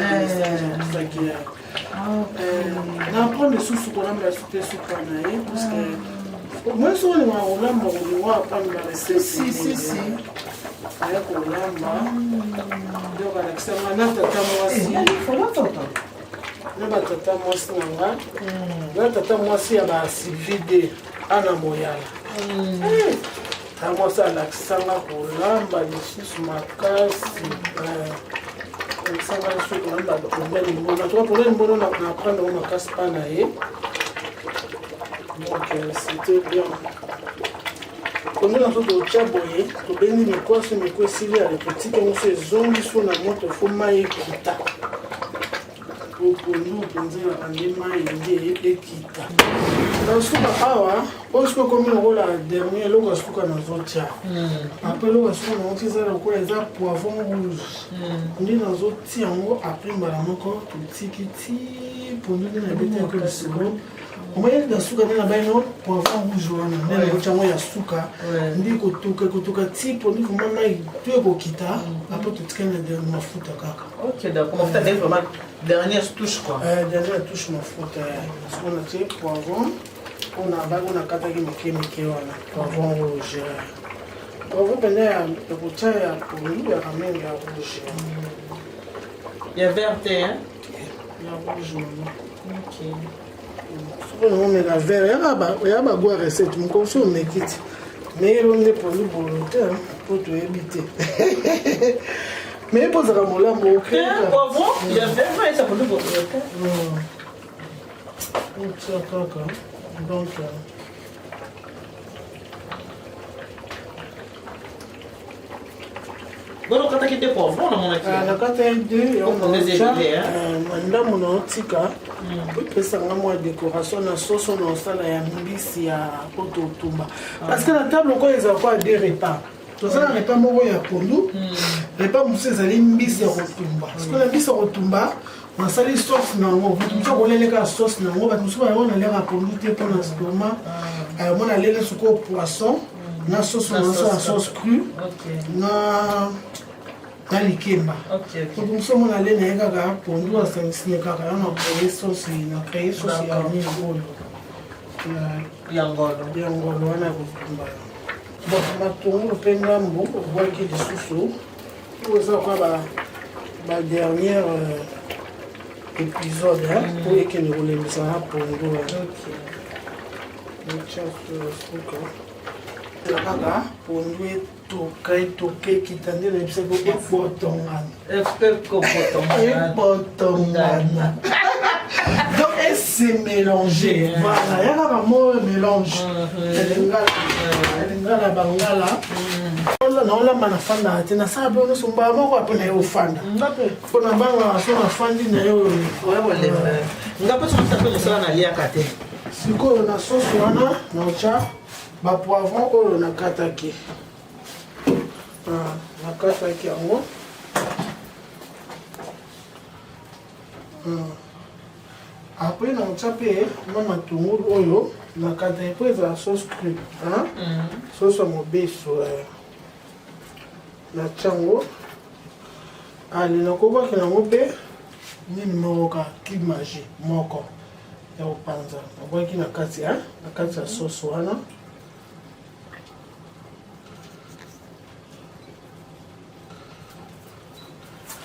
sakia na prendre sous kolamba soupe soupe na ye parce que moi so ni wa olamba ni wa pa na recette si aya kolamba ndio kana kisema na tata mwasi follow toto na tata mwasi nanga na tata mwasi ya ba civide ana moyala tango sala kisanga kolamba lisusu makasi kisanga lisusu kolamba pembeni mbona toka pembeni mbona na prendre makasi pana ye donc c'était bien comme nous avons d'autres chaboyé to bengi mikosi mikosili ya petit comme c'est zongi so na moto fo mai kita nous pensons à des mailles et kita. Dans ce cas, awa, on se comme le la dernière logo ce qu'on a zotia. Après logo ce qu'on a utilisé le quoi les poivrons rouges. On dit dans zotia on après malamo ko tikiti pour nous na bete que le second. On va dans suka na baino poivron rouge wana. Na zotia ya suka. Ndi kutoka ti pour nous comment na tu ko kita après tout ce qu'on a de mafuta kaka. OK d'accord. On fait vraiment dernière touche quoi. Dernière touche mafuta. Ce qu'on a fait poivron. On a kataki mike wana poivron rouge. Poivron bende ya kucha ya poli ya ramene ya rouge. Il y a vert hein? Ya rouge maman. OK. On met la vert ya ba goût recette mon comme ça on met kit. Mais on est pour le volontaire pour te éviter. Mais pour ça mon là mon OK. Poivron, il y a vert et ça pour le volontaire. Donc ça kaka. Donc bon quand tu as des poivrons dans mon na kata deux on les éviter ndamu na otika pesanga mwa décoration na sauce na sala ya mbisi ya poto tumba parce que la table quoi ils ont quoi deux repas tout ça n'est pas moko ya pondu repas musu ezali mbisi ya kotumba parce que la mbisi ya kotumba on sali sauce nango tu ko leleka sauce nango ba musu ba on leka pondu te pour na stoma on a lele suko poisson na sauce na sauce crue na likemba donc nous sommes allés na kaka pondu à sansine kaka na créer sauce ya ngolo yangolo wana kutumba bon matungulu pe ngambo obwaki lisusu oza kwa ba dernière épisode pour ekende kolembisa na pondu kaka pondu etoke kitande na biso ebotongana Espère que ebotongana donc c'est mélangé. Voilà, il y a un mot mélange. Elingala bangala. On l'a manafanda, tu n'as pas besoin de son bâton pour appeler au fan. Pour la banque, on a fandi. On n'a pas tout à fait ça dans l'IAKT. Si on a sauce, on a cha, ba poivron, on a kataki. On a kataki en haut. Après, on a chapé, on a matunguru oyo, on a kataki la sauce crue. Sauce à mon beso. Na chango. Allez, on a quoi que l'on peut. Ni moka kimaji moko. Ya upanza abwaki na kati ya sauce wana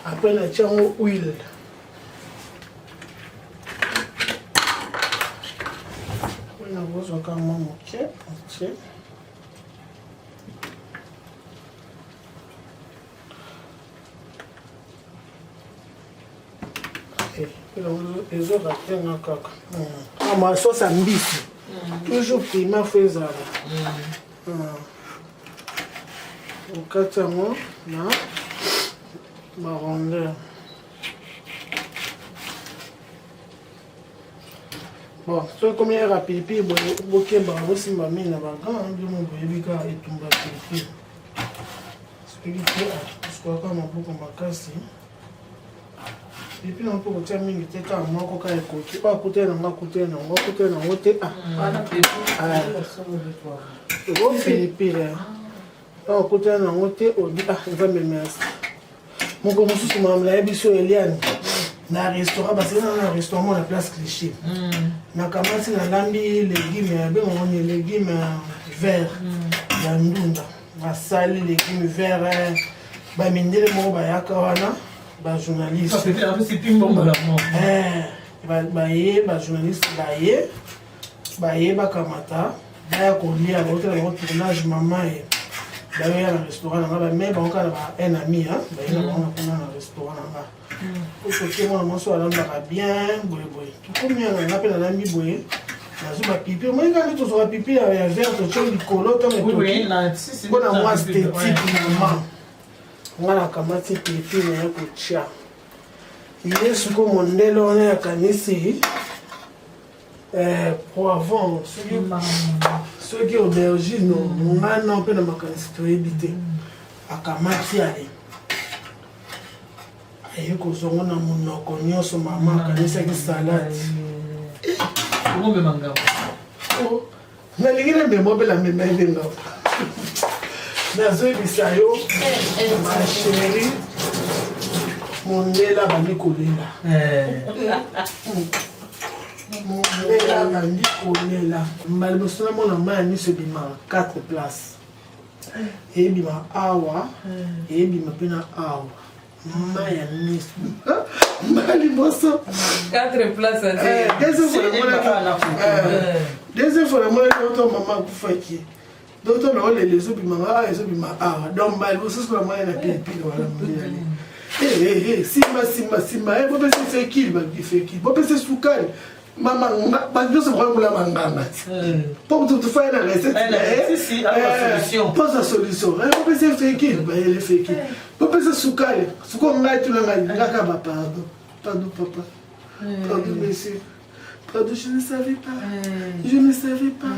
après na chango huile na bozo kama moke les autres atteignent un caca. Ma sauce à mbisi. Toujours prima faisable. Au katamo, là, ma rondeur. Bon, c'est comme il y a un pipi, il y a aussi ma mine à bagan, il y a un bébé et tout le pipi. C'est ce que je crois qu'on a beaucoup de casse. Et puis on peut retirer mingi te ka moko ka ekoki ba kuté na ngote go Philippine ba kuté na ngote obi va me merci moko mususu mamla biso Eliane na restaurant parce que na restaurant la place Cliché na kamati na lambi légumes be on est légumes verts ya ndunda na sali légumes verts ba mindele mo ba yakawana ba journaliste c'est plus bon là ba journaliste ba kamata ba ko lia ba hôtel ba tournage maman et ba ya na restaurant na ba mais ba on ka ba un ami ba ina ba on na restaurant na ba pour que moi mon soir là bien boy combien on appelle la ami boy na zo ba pipi moi quand tu zo ba pipi ya vert to chou likolo to me oui na si bon moi esthétique maman ngala kamati pipi na kucha yesu ko mondelo na kanisi poivron soki aubergine ngana pe na makanisi to ebité akamati ale aye ko zongo na monoko nyonso mama kanisa ki salade ngombe mangabo na lingine mbembo bela mbembe ngabo nazoyebisa yo ma chérie mondela bandi kolela mondela bandi kolela mbaliboso na mona mai ya miso ebima 4 place eyebima awa eyebima mpe na awa mai ya miso mbaliboso 4 place deuxième fois na mona oto mama akufaki docteur na ole les obimanga ezobima donc mbali bosusu na moyen na pilipili wala mbili simba bopesa fekili bakifekili bopesa sukali mama babiso bakula manganga po tufanye na recette posa solution bopesa fekili bayele fekili bopesa sukali suko ngai tunanga ngaka ba pardon papa pardon monsieur. Pardon, je ne savais pas. Je ne savais pas.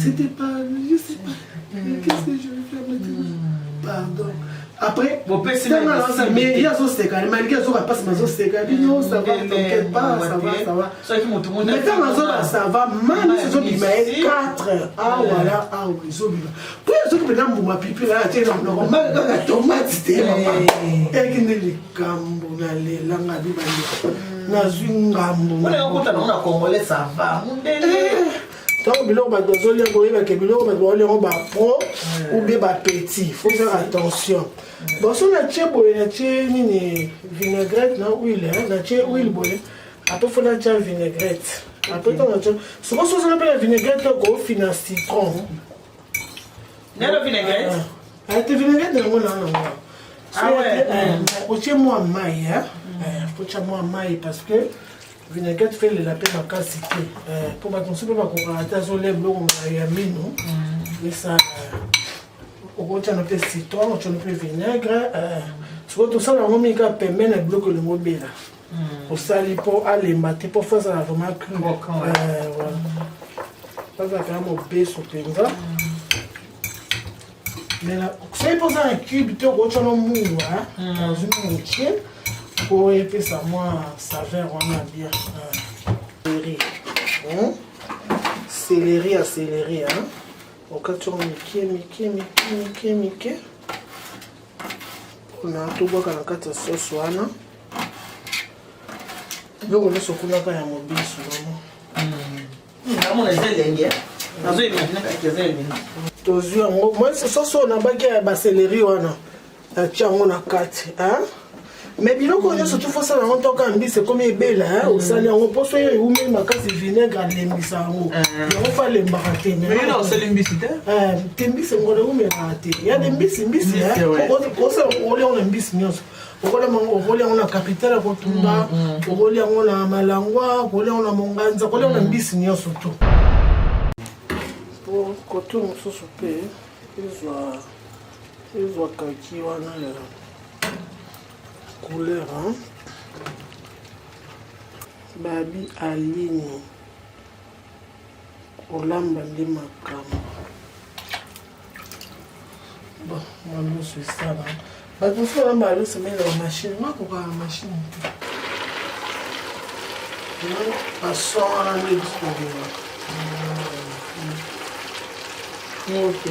C'était pas. Je sais pas. Qu'est-ce que je vais faire maintenant? Pardon. Après, mais il y a ce séquence. Malgré ça, passe ma zone séquence. Non, ça va, t'inquiète pas, ça va. Mais quand ma zone, ça va, même si je dis 4 ah voilà, ah oui, je dis. Puis je dis maintenant, mon pipi là, tu es dans la tomate, c'était maman. Et qui n'est les cambo, les langues, nazwi ngambo na kota na congolais ça va donc biloko ba dozolia boyeba ke biloko ba dozolia ba pro ou bien ba petit faut faire attention bon so na tie boye na tie nini vinaigrette na huile na tie huile boye après faut na tie vinaigrette après to na tie so so na pe vinaigrette ko fina citron na le vinaigrette te vinaigrette na ngona na ah ouais, moi mai, faut que moi mai parce que vinaigrette fait le lapin makasi te pour bato mosusu mpe bakokaka te azolia biloko ya mino esa okotiana mpe citron otiana mpe vinaigre sikoyo tosala yango mingi kaka pembe na biloko elingo obela osali mpo alemba te mpo fo azala vraiment cru azalaka ya mobeso mpenza soki mpo oza na cube te okotiana muwa azwi mokie po epesa mwa saveur wana bien céleri ya céleri okati yango mike mpona tobwaka na kati ya sauce wana biloko nyonso okunaka ya mobiso tozwi yango mwese sauce oyo nabaki ya baseleri wana atia yango na kati mais biloko nyonso tofosala yango ntoka mbisi ekomi ebela osali yango mposo oyo eumeli makasi vinaigre alembisa yango yango fa alembaka te te mbisi ngolo eumelaka te ya de mbisi okolia yango na mbisi nyonso okolia yango na capitale kotumba okolia yango na malangwa okolia yango na monganza okolia yango na mbisi nyonso to po kote mosusu mpe ezwa kaki wana ya couleur babi aline olamba nde makambo bon malusu esala bato mosusu olamba alusu mela bamashine makokaka mashine te bason wana nde bisobela ok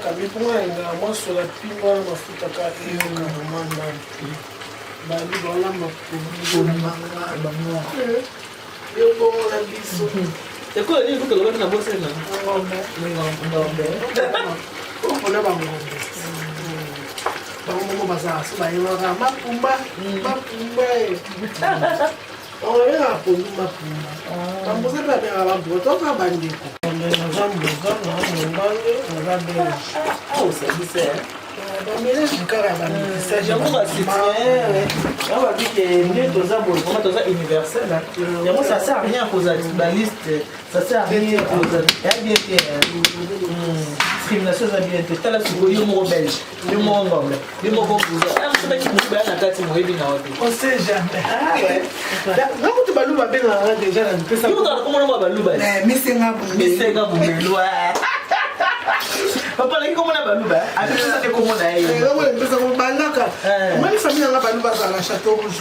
kabipungaenga mwasola pingo wana mafuta ka eyokana mwandani bali balamba yobongola biso ekolo nini kuke lobaki na bosena ngombe opona bangombe bangomomo bazala so bayebaka mapumba obenga pondu mapumba bambosa mpe abenga bamboto oka bandeko naza mboga na mongange naza belge osabise bamélage kaka bamikisage yango yango babike nde toza boye vraimen toza universel yango ça sert à rien kozala baliste ça sert à rien kozala ya bien te discrimination eza bien te tala sikoyo yo moko belge yo moko ngombe yo moko buza mosobaki mosu baya na kati moyebi na wapi on sait jamais nakuti baluba bengaka déjà na mpesa komona mwa baluba misenga bumelu papa laki komona baluba apesa te komona mpesa bandaka omani famille nanga baluba azala na chateau rouge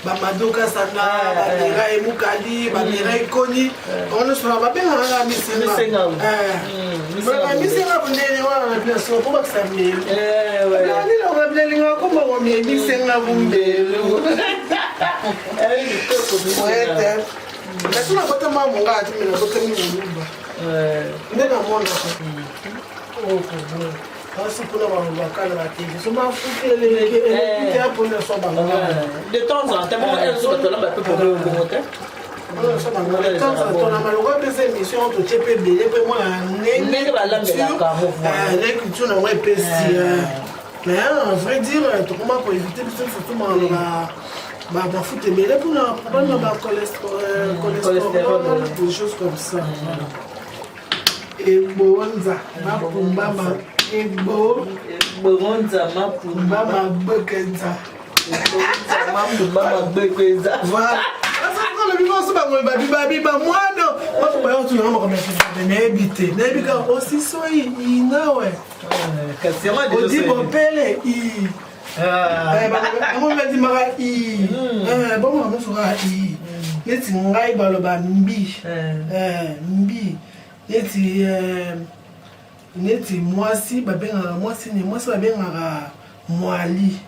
bamadoka sana bamera emukali bamera ekoni onosona babengaka misenga misenga bundele wana na biaso po bakisa mbelu nilonga bilelinga kombongo mie misenga bumbelu nasina kotema monga ati mina kotemi moluba nde namonaka asi mpona balobakala bateli so mafuteleleke apona so bango de temps en temps tolamba mpe pokongo te na malongo apesa émission totie mpe ebele mpe mwana ndenge balambelaka culture nango epesi mais en vrai dire tokoma koévite biso surtout malonga bafuta ebele mpona problème ya bacholestérol des choses comme ça ebonza mapumbama ebonza mapumbama gbekenza olobi moso bango babiba mwana bato bayotunanga makambo nayebi te nayebi kaka osiso inawe odi bopele yango badimaka bongo bamosokaa neti ngai baloba mbi neti mwasi babengaka mwasi babengaka mwali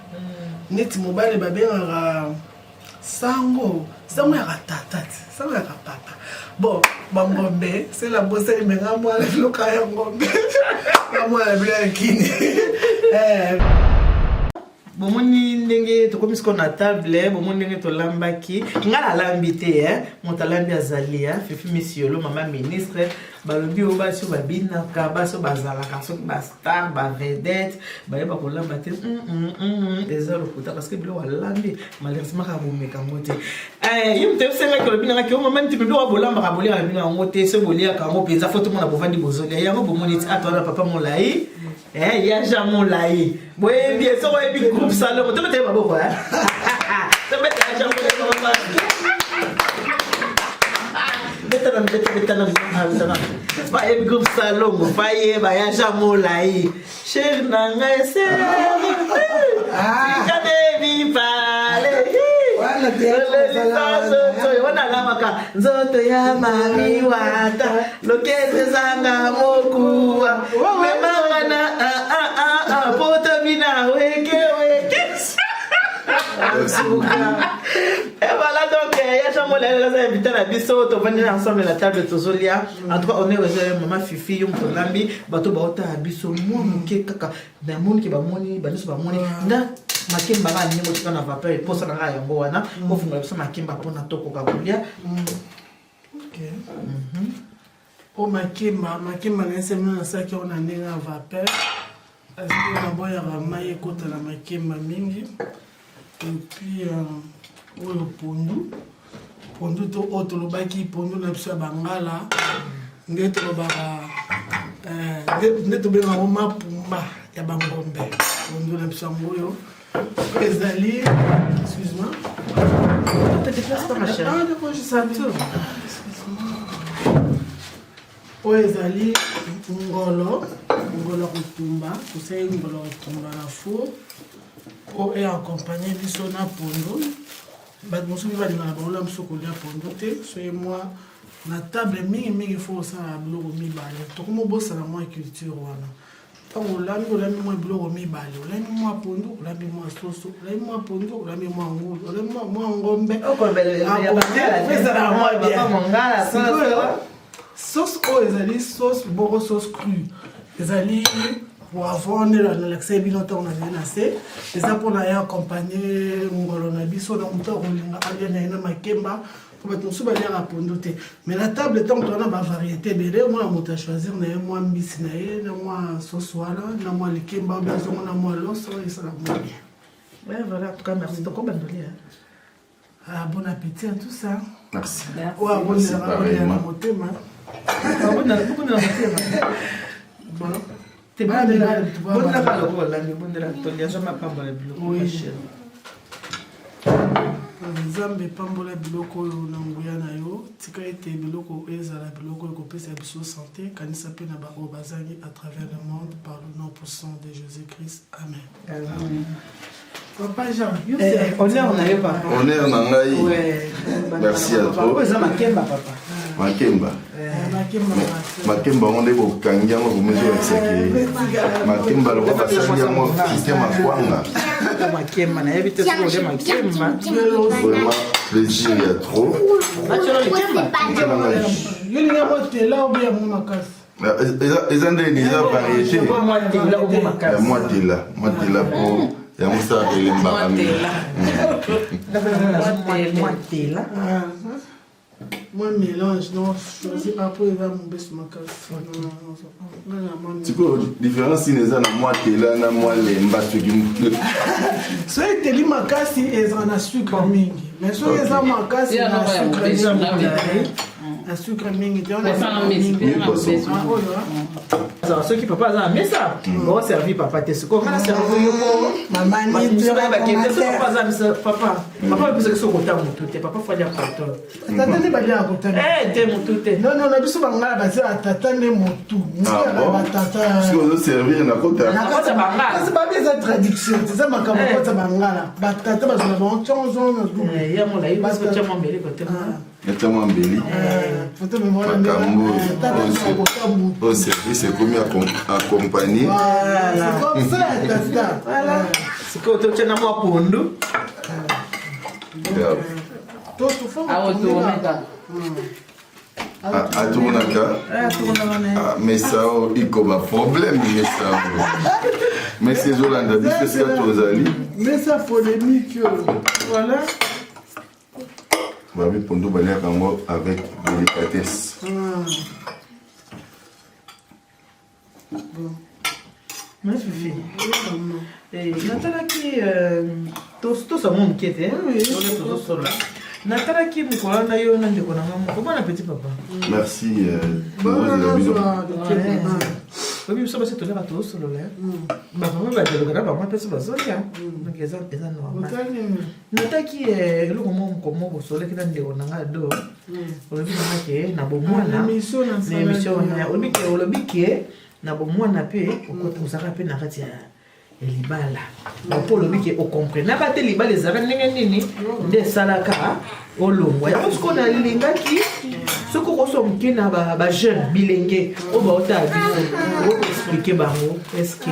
neti mobali babengaka sango yaka tata ti sango yaka papa bon bangombe sela boseli menga mwana biloka ya ngombe ya mwana bilo ya kini bomoni ndenge tokomi siko na table bomoni ndenge tolambaki nga nalambi te moto alambi azali Fifi Misiolo mama ministre balobi oyo basi oyo babinaka basi oyo bazalaka soki bastar bavedete bayeba kolamba te eza lokuta parce que biloko alambi malheureusement kaka bomeka yango te yo moto osengaki olobi nangaki o mama niti biloko abolambaka boliaka bino yango te so boliaka yango mpenza fo tomona bovandi bozolia yango bomoni ti atwana papa molai ya ja molai boyebi esoko oyebi groupe salongo tobetele maboko tobetela ja molai betana bayebi groupe salongo bayeba ya ja molai chere na ngai sikadebi pale wanalamaka nzoto ya mami wata lokete zanga mokuwa memangana poto bina weke et voilà donc il y a jamais les invités à biso to venir ensemble à la table tozolia en tout cas on est avec maman Fifi yum tolambi bato baota biso moi muke kaka na moni ki ba moni ba ba moni nda makemba ba ningo tika na vapeur et posa na ga yango wana ko funga biso makemba pona toko ka kulia OK o makemba na sema na saki on a ndinga vapeur parce que na boya ba mai kota na makemba mingi et puis oyo pondu to otolobaki pondu na biso ya bangala nde tolobaka nde tobenga ngo mapumba ya bangombe pondu na biso yango oyo ezali excuse-moi oyo ezali ngolo kotumba tosali ngolo kotumba na four o est accompagné biso na pondo bato mosusu balingaka baola biso kolia pondo te soye mwa na table mingi fo osala biloko mibale tokomobosana mwa culture wana ntango olambi mwa biloko mibale olambi mwa pondo olambi mwa soso olambi mwa pondo olambi mwa ngulu olambi mwa ngombe ezala mwa bien sauce oyo ezali sauce boko sauce crue ezali poivron nde nalakisa bino ntango nazali na se eza mpona ye accompagne ngolo na biso na moto akolinga alia na ye na makemba po bato mosusu baliaka pondo te mais na table ntango toza na bavariété ebele omona moto achoisir na ye mwa mbisi na ye na mwa sauce wana na mwa likemba obi azongo na mwa loso esala mwa bien. Voilà, en tout cas merci toko bandoli bon appétit à tout ça. Merci. Ouais, bon motema. Bon. T'es pas de là, tu vois. Bon, là, bon, là, tu as jamais pas mal de oui. Nzambe pambola biloko na nguya na yo tika ete biloko ezala biloko ekopesa biso santé kanisa pe na bango bazangi à travers le monde par le nom puissant de Jésus-Christ. Amen. Amen. Papa Jean, honneur na yo papa. Honneur na ngai. Ouais. Merci à toi. Papa za makemba papa. Makemba. Makemba onde ko kangia ngo kumezo exeke. Makemba lo papa sali yango kite makwanga. Makemba na evite ko de makemba. Vraiment plaisir il y a trop. Yo ni ngabo tela ou bien mon makasi. Les andés ni za variété. Moi tela ou makasi. Moi tela pour ya musa elemba ami. Moi tela. Moi mélange non choisi après il va mon best makasi. Tu peux différence ni za na moi tela na moi lemba tuki. So teli makasi ezana na sucre mingi. Mais so eza makasi na sucre mingi. La sucre mingi te on a ceux qui papa za mesa on servi papa te ko kana servi yo maman ni tu ba ke te papa za mesa papa parce que so ko ta mutu te papa fanya pato tata ne ba ya ko ta te mutu te non na biso bangala ba za tata ne mutu ba tata si on servir na kota bangala c'est pas bien traduction c'est ça makambo kota bangala ba tata ba za ba chonzo na ya mo la iba ko chama mbele ko te Mettez-moi en belly. Au service, c'est comme accompagné. C'est comme ça, voilà. C'est comme tu as moi pour nous. mais ça il comme un problème mais ça mais c'est Zolanda dit que c'est Tozali mais ça polémique voilà va bien pour nous baler avec délicatesse Mais Fifi, natalaki tosa mo mokete tozosola natalaki mokolo na yo na ndeko na nga moko bona petit papa. Merci oyebi biso basi toleka tozosolola bapapa badelokana bango mpesi bazolia donc eza normal nataki eloko mo bosoleki na ndeko na nga do olobi nangake na bomwana na émission olobi ke na bomwana mpe ozalaka mpe na kati ya libala po olobi ke okomprena te libala ezalaka ndenge nini nde esalaka olongwa yango soki nalingaki soki okoso moke na bajeune bilenge oyo baotala biso okoexplike bango estce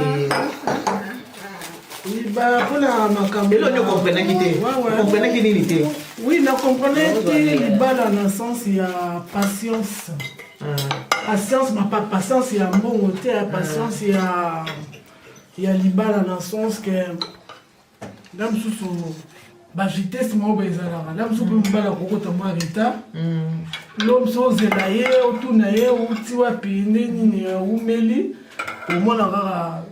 mpona makambo elo nde okomprenaki te okomprenaki nini te oui na comprenaki libala na sens ya patience patience ma pas patience ya mbongo te patience ya libala na sens que la mosusu bavitesse moko ezalaka la mosusu mpe mobala kokota mwa retard lo mosusu ozela ye otuna ye outi wapi nde nini umeli omona kaka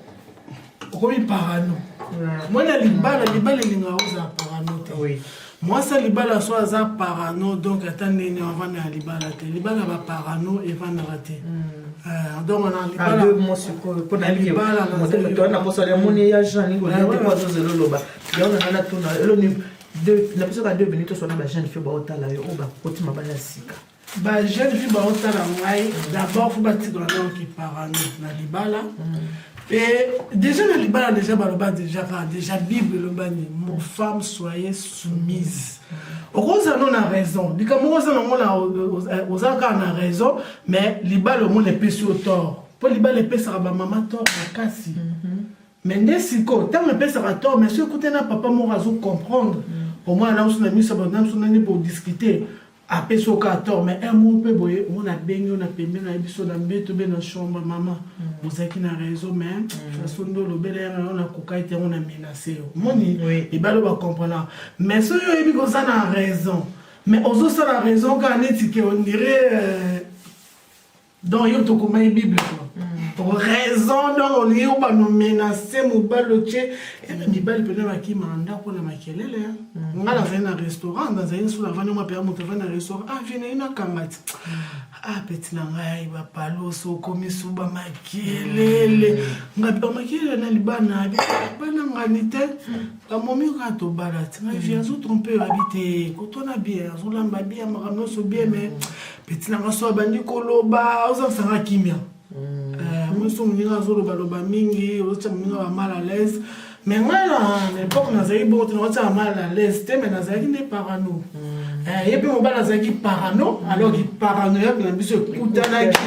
okomi parano mwana libala elinga ozala parano te mwasi libala so aza parano donc ata ndeni avanda ya libala te libala baparano evandaka te donc na libala mpona libala mosala moni ya jean azozela yaonangana tuna eloni napesoka 2 minutes osona bajeune fille baotala yo oyo bakotima bana sika bajeune fille baotala ngai d'abord fo batikala naoki parano na libala et déjà na libala déjà baloba déjà bible elobani mon femme soyez soumise okoza no na raison likambo oza nango na oza kaka na raison mais libala omona epesi yo tort mpo libala epesaka bamama tort makasi mais nde siko ntango epesaka tort mais soki ekute na papa moko azocomprendre omwana na mosu na miso na mosu nani bodiscute apesi oka tort mais un mot mpe boye omona abengi yo na pembeni na biso na mbeto mpe na chambre mama ozalaki na raison mais façon nde olobela yango yo nakoka ete yango na menace yo omoni ebala bacomprendre mais soki oyebi koza na raison mais ozosala raison kaka neti ke ondire donc yo tokomai bible quoi raison donc olingi obano menace mobali otie mibali mpena bakimaka ndako na makelele nga nazali na restaurant nazali so navandi mwa mpe ya moto avandi na restaurant vienei nakanga ti peti na ngai bapaloso okomi so bamakelele nga bamakelele na libana bana ngani te bamomi okaa tobala ti ngai vi azotrompe yo abi te kotona bien azolamba bien makambo nyonso bien mais peti na nga so abandi koloba ozamisanga kimia moso moninga azolobaloba mingi ozotia moninga bamal à l'aise mais ngai na époque nazalaki bongo te naotiaka mal à l'aise te mais nazalaki nde parano ye mpe mobali azalaki parano alors ki paranoïaque na biso ekutanaki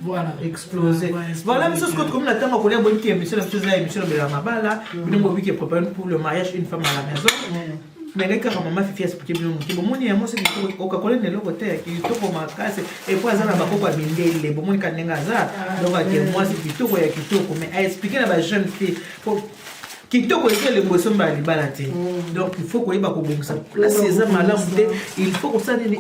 voilà explosé voilà biso sikoyo tokomi na ntango akolia boyiki émission na biso eza émission lobela mabala bino bobiki préparé pour le mariage une femme à la maison mais ngai kaka mama fifi explike bino moke bomoni yango soki okakolena eloko te ya kitoko makasi epo aza na bakoko ya mindele bomoni ka ndenge aza donc ake mwasi kitoko ya kitoko mais aexplike na bajeune fille kitoko eza elembo esomba ya libala te donc il faut koyeba kobongisa place eza malamu te il faut kosala nini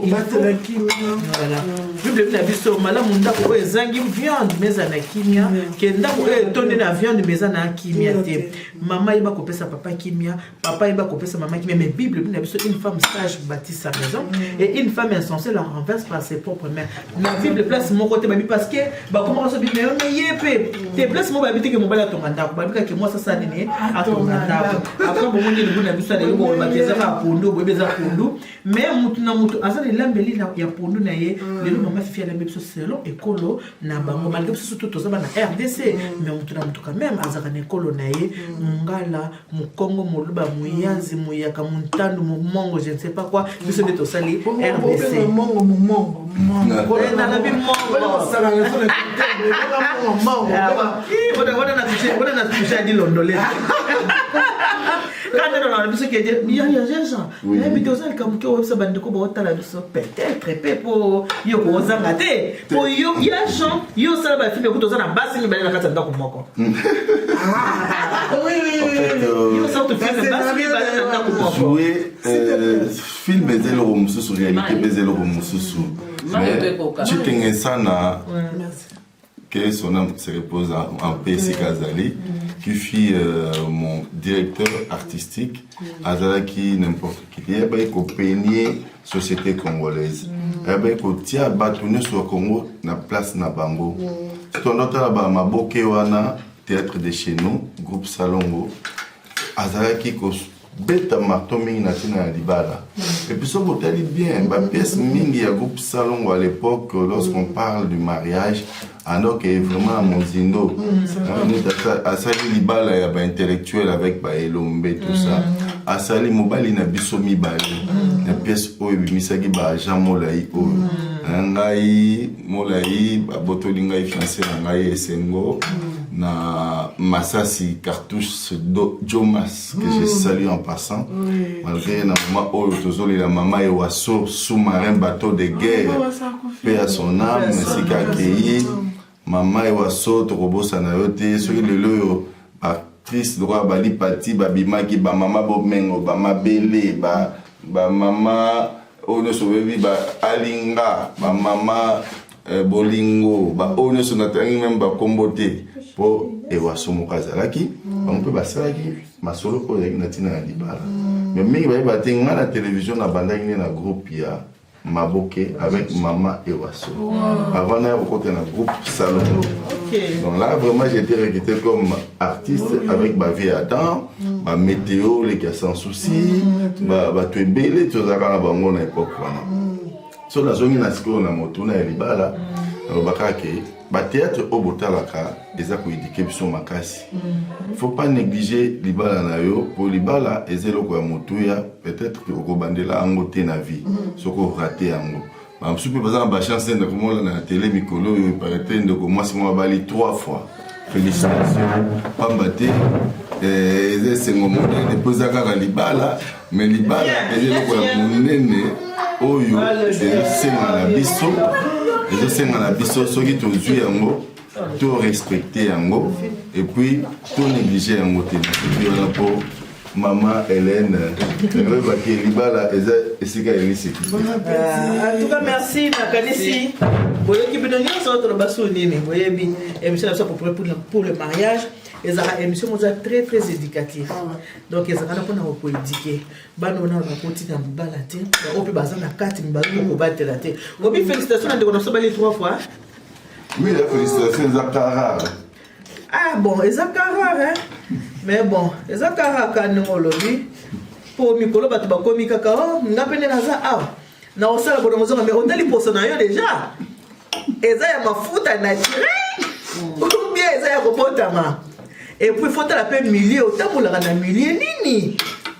bible na biso malamu ndako oyo ezangi viande mais eza na kimia ke ndako oyo etondi na viande mais eza na kimia te mama yeba kopesa papa kimia papa yeba kopesa mama kimia mais bible na biso une femme sage bâtit sa maison et une femme insensée la renverse par ses propres mains na bible place moko te babi parce que bakomaka so bible mais ye pe te place moko babi te ke mobali atonga ndako babi ka ke moi sasa nini atonga ndako après bomoni le na biso na yebo bakezaka pondu boyebeza pondu mais mutu na mutu aza lelambeli ya pondu na ye lelo mama fifi alambi biso selon ekolo na bango malgré biso surtout toza bana RDC mais mutu na mutu quand même azaka na ekolo na ye mungala mukongo moluba muyanzi muyaka muntandu mumongo je ne sais pas quoi biso nde tosali RDC mongo na labi mongo sala raison wana na touché di londolé Quand on a besoin qu'il y a des gens, mais besoin comme que on se bande comme on t'a la douce peut-être pour yo kozangate pour yo y a gens yo ça va film que on a basi ni bana kata ndako moko. Oui. Yo ça te fait basi ni bana ndako moko. Jouer film ezelo romususu réalité bezelo romususu. Mais tu t'es ça na que son âme se repose en paix, c'est Kazali, qui fut mon directeur artistique, Azalaki n'importe qui. Il y a une société congolaise. Il y a un bâtonnier sur le Congo, na place na Bango. C'est un autre là-bas, Maboke Wana, théâtre de chez nous, groupe Salongo. Azalaki beta marteau mingi na tina libala. Et puis ça vous dit bien, ma pièce mingi à groupe Salongo à l'époque, lorsqu'on parle du mariage, alors que vraiment à Mozindo, à Sali Libala, il y a un intellectuel avec Elombe, tout ça. À Sali Mobali, na biso mibali. La pièce Oyo, Misaki ba Jean Molaï Oyo. Ngai Molaï, Botolinga fiancé Ngai Esengo. Na Massasi cartouche Jomas que je salue en passant. Malgré na maman Oyo Tozoli la maman Ewaso sous-marin bateau de guerre. Paix à son âme, merci qu'a accueilli. Maman Ewaso Torobo Sanayote, sur le loyo actrice droit Bali Pati, Babimaki, ba maman Bomengo, ba Mabele, ba maman Ono Sobevi, ba Alinga, ba maman Bolingo, ba Ono Sonatangi même ba Kombote. Pour Ewaso Mokazalaki, on peut basalaki, ma solo pour les natina libala. Mais il y a la télévision na banda na groupe ya Maboke avec maman Ewaso. Avant on a un groupe Salon. Donc là vraiment j'ai été recruté comme artiste avec ma vie à temps, ma météo les gars sans souci, ba tu belé tu as la bango na époque wana. So la zone na siko na moto na libala, bakake ba théâtre au botalaka eza ko éduquer biso makasi. Faut pas négliger libala na yo pour libala ezelo ko motuya peut-être que ko bandela angote na vie soko raté ango. Ba msupe bazana ba chance de komola na télé mikolo yo paraît de ko moi moi bali 3 fois. Félicitations. Pambate eze sengo monde ne posa ka libala mais libala ezelo ko monene oyo esenga na biso. Je sais que la biso soki to zui yango to respecter yango et puis to négliger yango te na pour maman Hélène va qui libala esika elisi. En tout cas merci Nakanisi. Boyo ki bino nyonso to baso nini boyebi émission ça pour le mariage. Les émissions sont très très éducatives. Donc ils ont pour éduquer. Bano na ba continue à balater. On peut baser na 4 mbalo ko battre la tête. Obi félicitations de connaître balé 3 fois. Oui, la félicitations Zakara. Ah bon, Zakara hein. Mais bon, Zakara kan ngolobi pour mikolo batu ba komi kakao, ngapene na za ah. Na osala bono mozo mais on dali poso na yo déjà. Eza ya mafuta naturel. Ou bien eza ya kobotama. Et puis il faut la paix millier autant pour la millier nini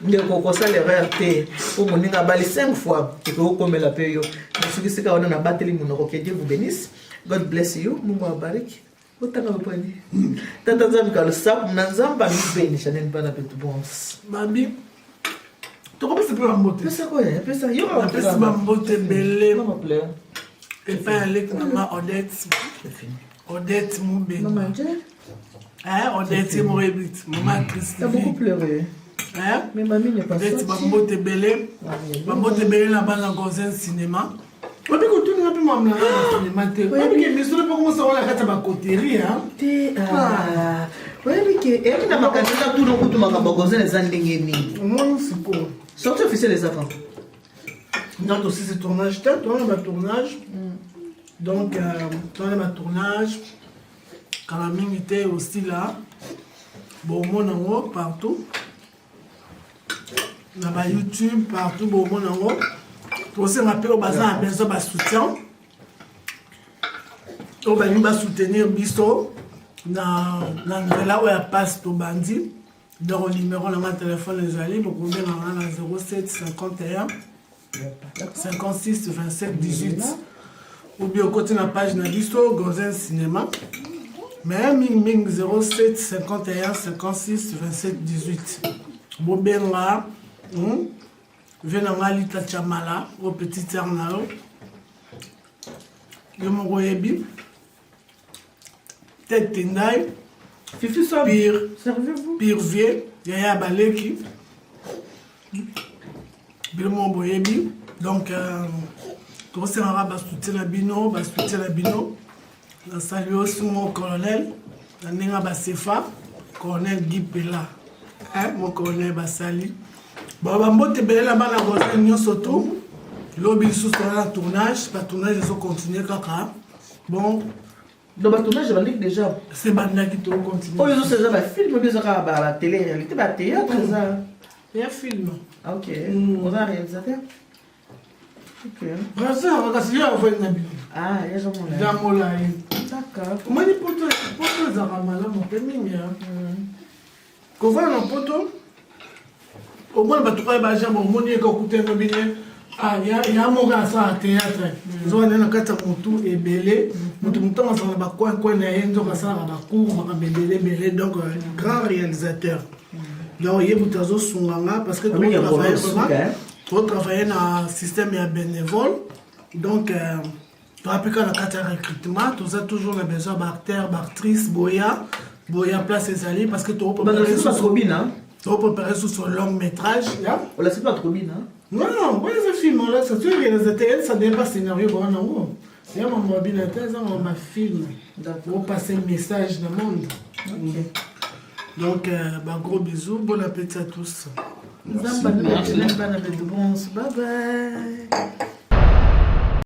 de kokosa l'erreur té pour mon ninga bali 5 fois et que vous comme la paix yo mais ce que on a battu les monoko que Dieu vous bénisse. God bless you Mungu awabariki autant que poni tata nzambe ka le sap nzamba mi bénisse n'en pas na petu bons Babi tu comprends c'est pas mbote c'est quoi c'est ça yo c'est pas mbote belé non me plaît et pas avec maman Odette Moubé non manger. Hein, on était mon rebut, maman Christine. T'as beaucoup pleuré. Hein? Mais mamie n'est pas sortie. Bambo Tebele. Bambo Tebele là-bas dans un cinéma. On peut continuer un peu mon cinéma. On peut que mais sur le comment ça on la carte ma coterie hein. Ah. Oui mais que et na makanda tout le coup ma bagozen les andengeni. Moi c'est quoi? Sortie officielle les enfants. Donc aussi ce tournage, on a un tournage. Donc on a un tournage. Quand la mine était aussi là, bon, mon en partout. Dans ma YouTube, partout, bon, mon en haut. Pour ça, on appelle au bazar, on a besoin de soutien. On va soutenir Bisto. Là où elle passe au bandit. Dans le numéro de mon téléphone, les alliés, donc on vient dans 07 51 56 27 18. Ou bien au côté de la page de Bisto, Gonzen Cinéma. Mais Ming 07 51 56 27 18. bobenga venanga lita chamala au petit ternao yo moko yebi tête tendai Fifi ça pire servez-vous pire vieux yaya baleki bilmo boyebi donc tosengaka basoutien na bino nasali aussi mon colonel na ndenge basefa colonel Guy Pela mon colonel basali bambote ebele na bana voisin nyonso tu lobi lisusu na tournage batournage ezocontinue kaka bon donc batournage bandiki déjà se bandaki tocontinue oyo ezose eza bafilme oyo ezaka la télé-réalité bathéâtre eza ya film ok oza réalisateur ok brasa kasi yo avoi na bino ya molai d'accord omoni poto ezaka malamu mpe mingi kovana na poto omoni bato oyo bajambe omoni eka okuteno bine ya moko asala théâtre ozwana na kati ya motu ebele motu motango asala bakoin na ye nzoka asalaka bacour makambo ebele donc grand réalisateur donc ye moto azosunganga parce que totravaille na système ya bénévole donc toapika na kati ya recrutement toza toujours na besoin baacteur baactrice boya place ezali parce que topréparer sous long métrage c'est pas trop bien non ouais ce film là ça tu réalisateur ça n'est pas scénario bon non c'est un moment bien ça un film pour passer message dans le monde donc gros bisous bon appétit à tous bye bye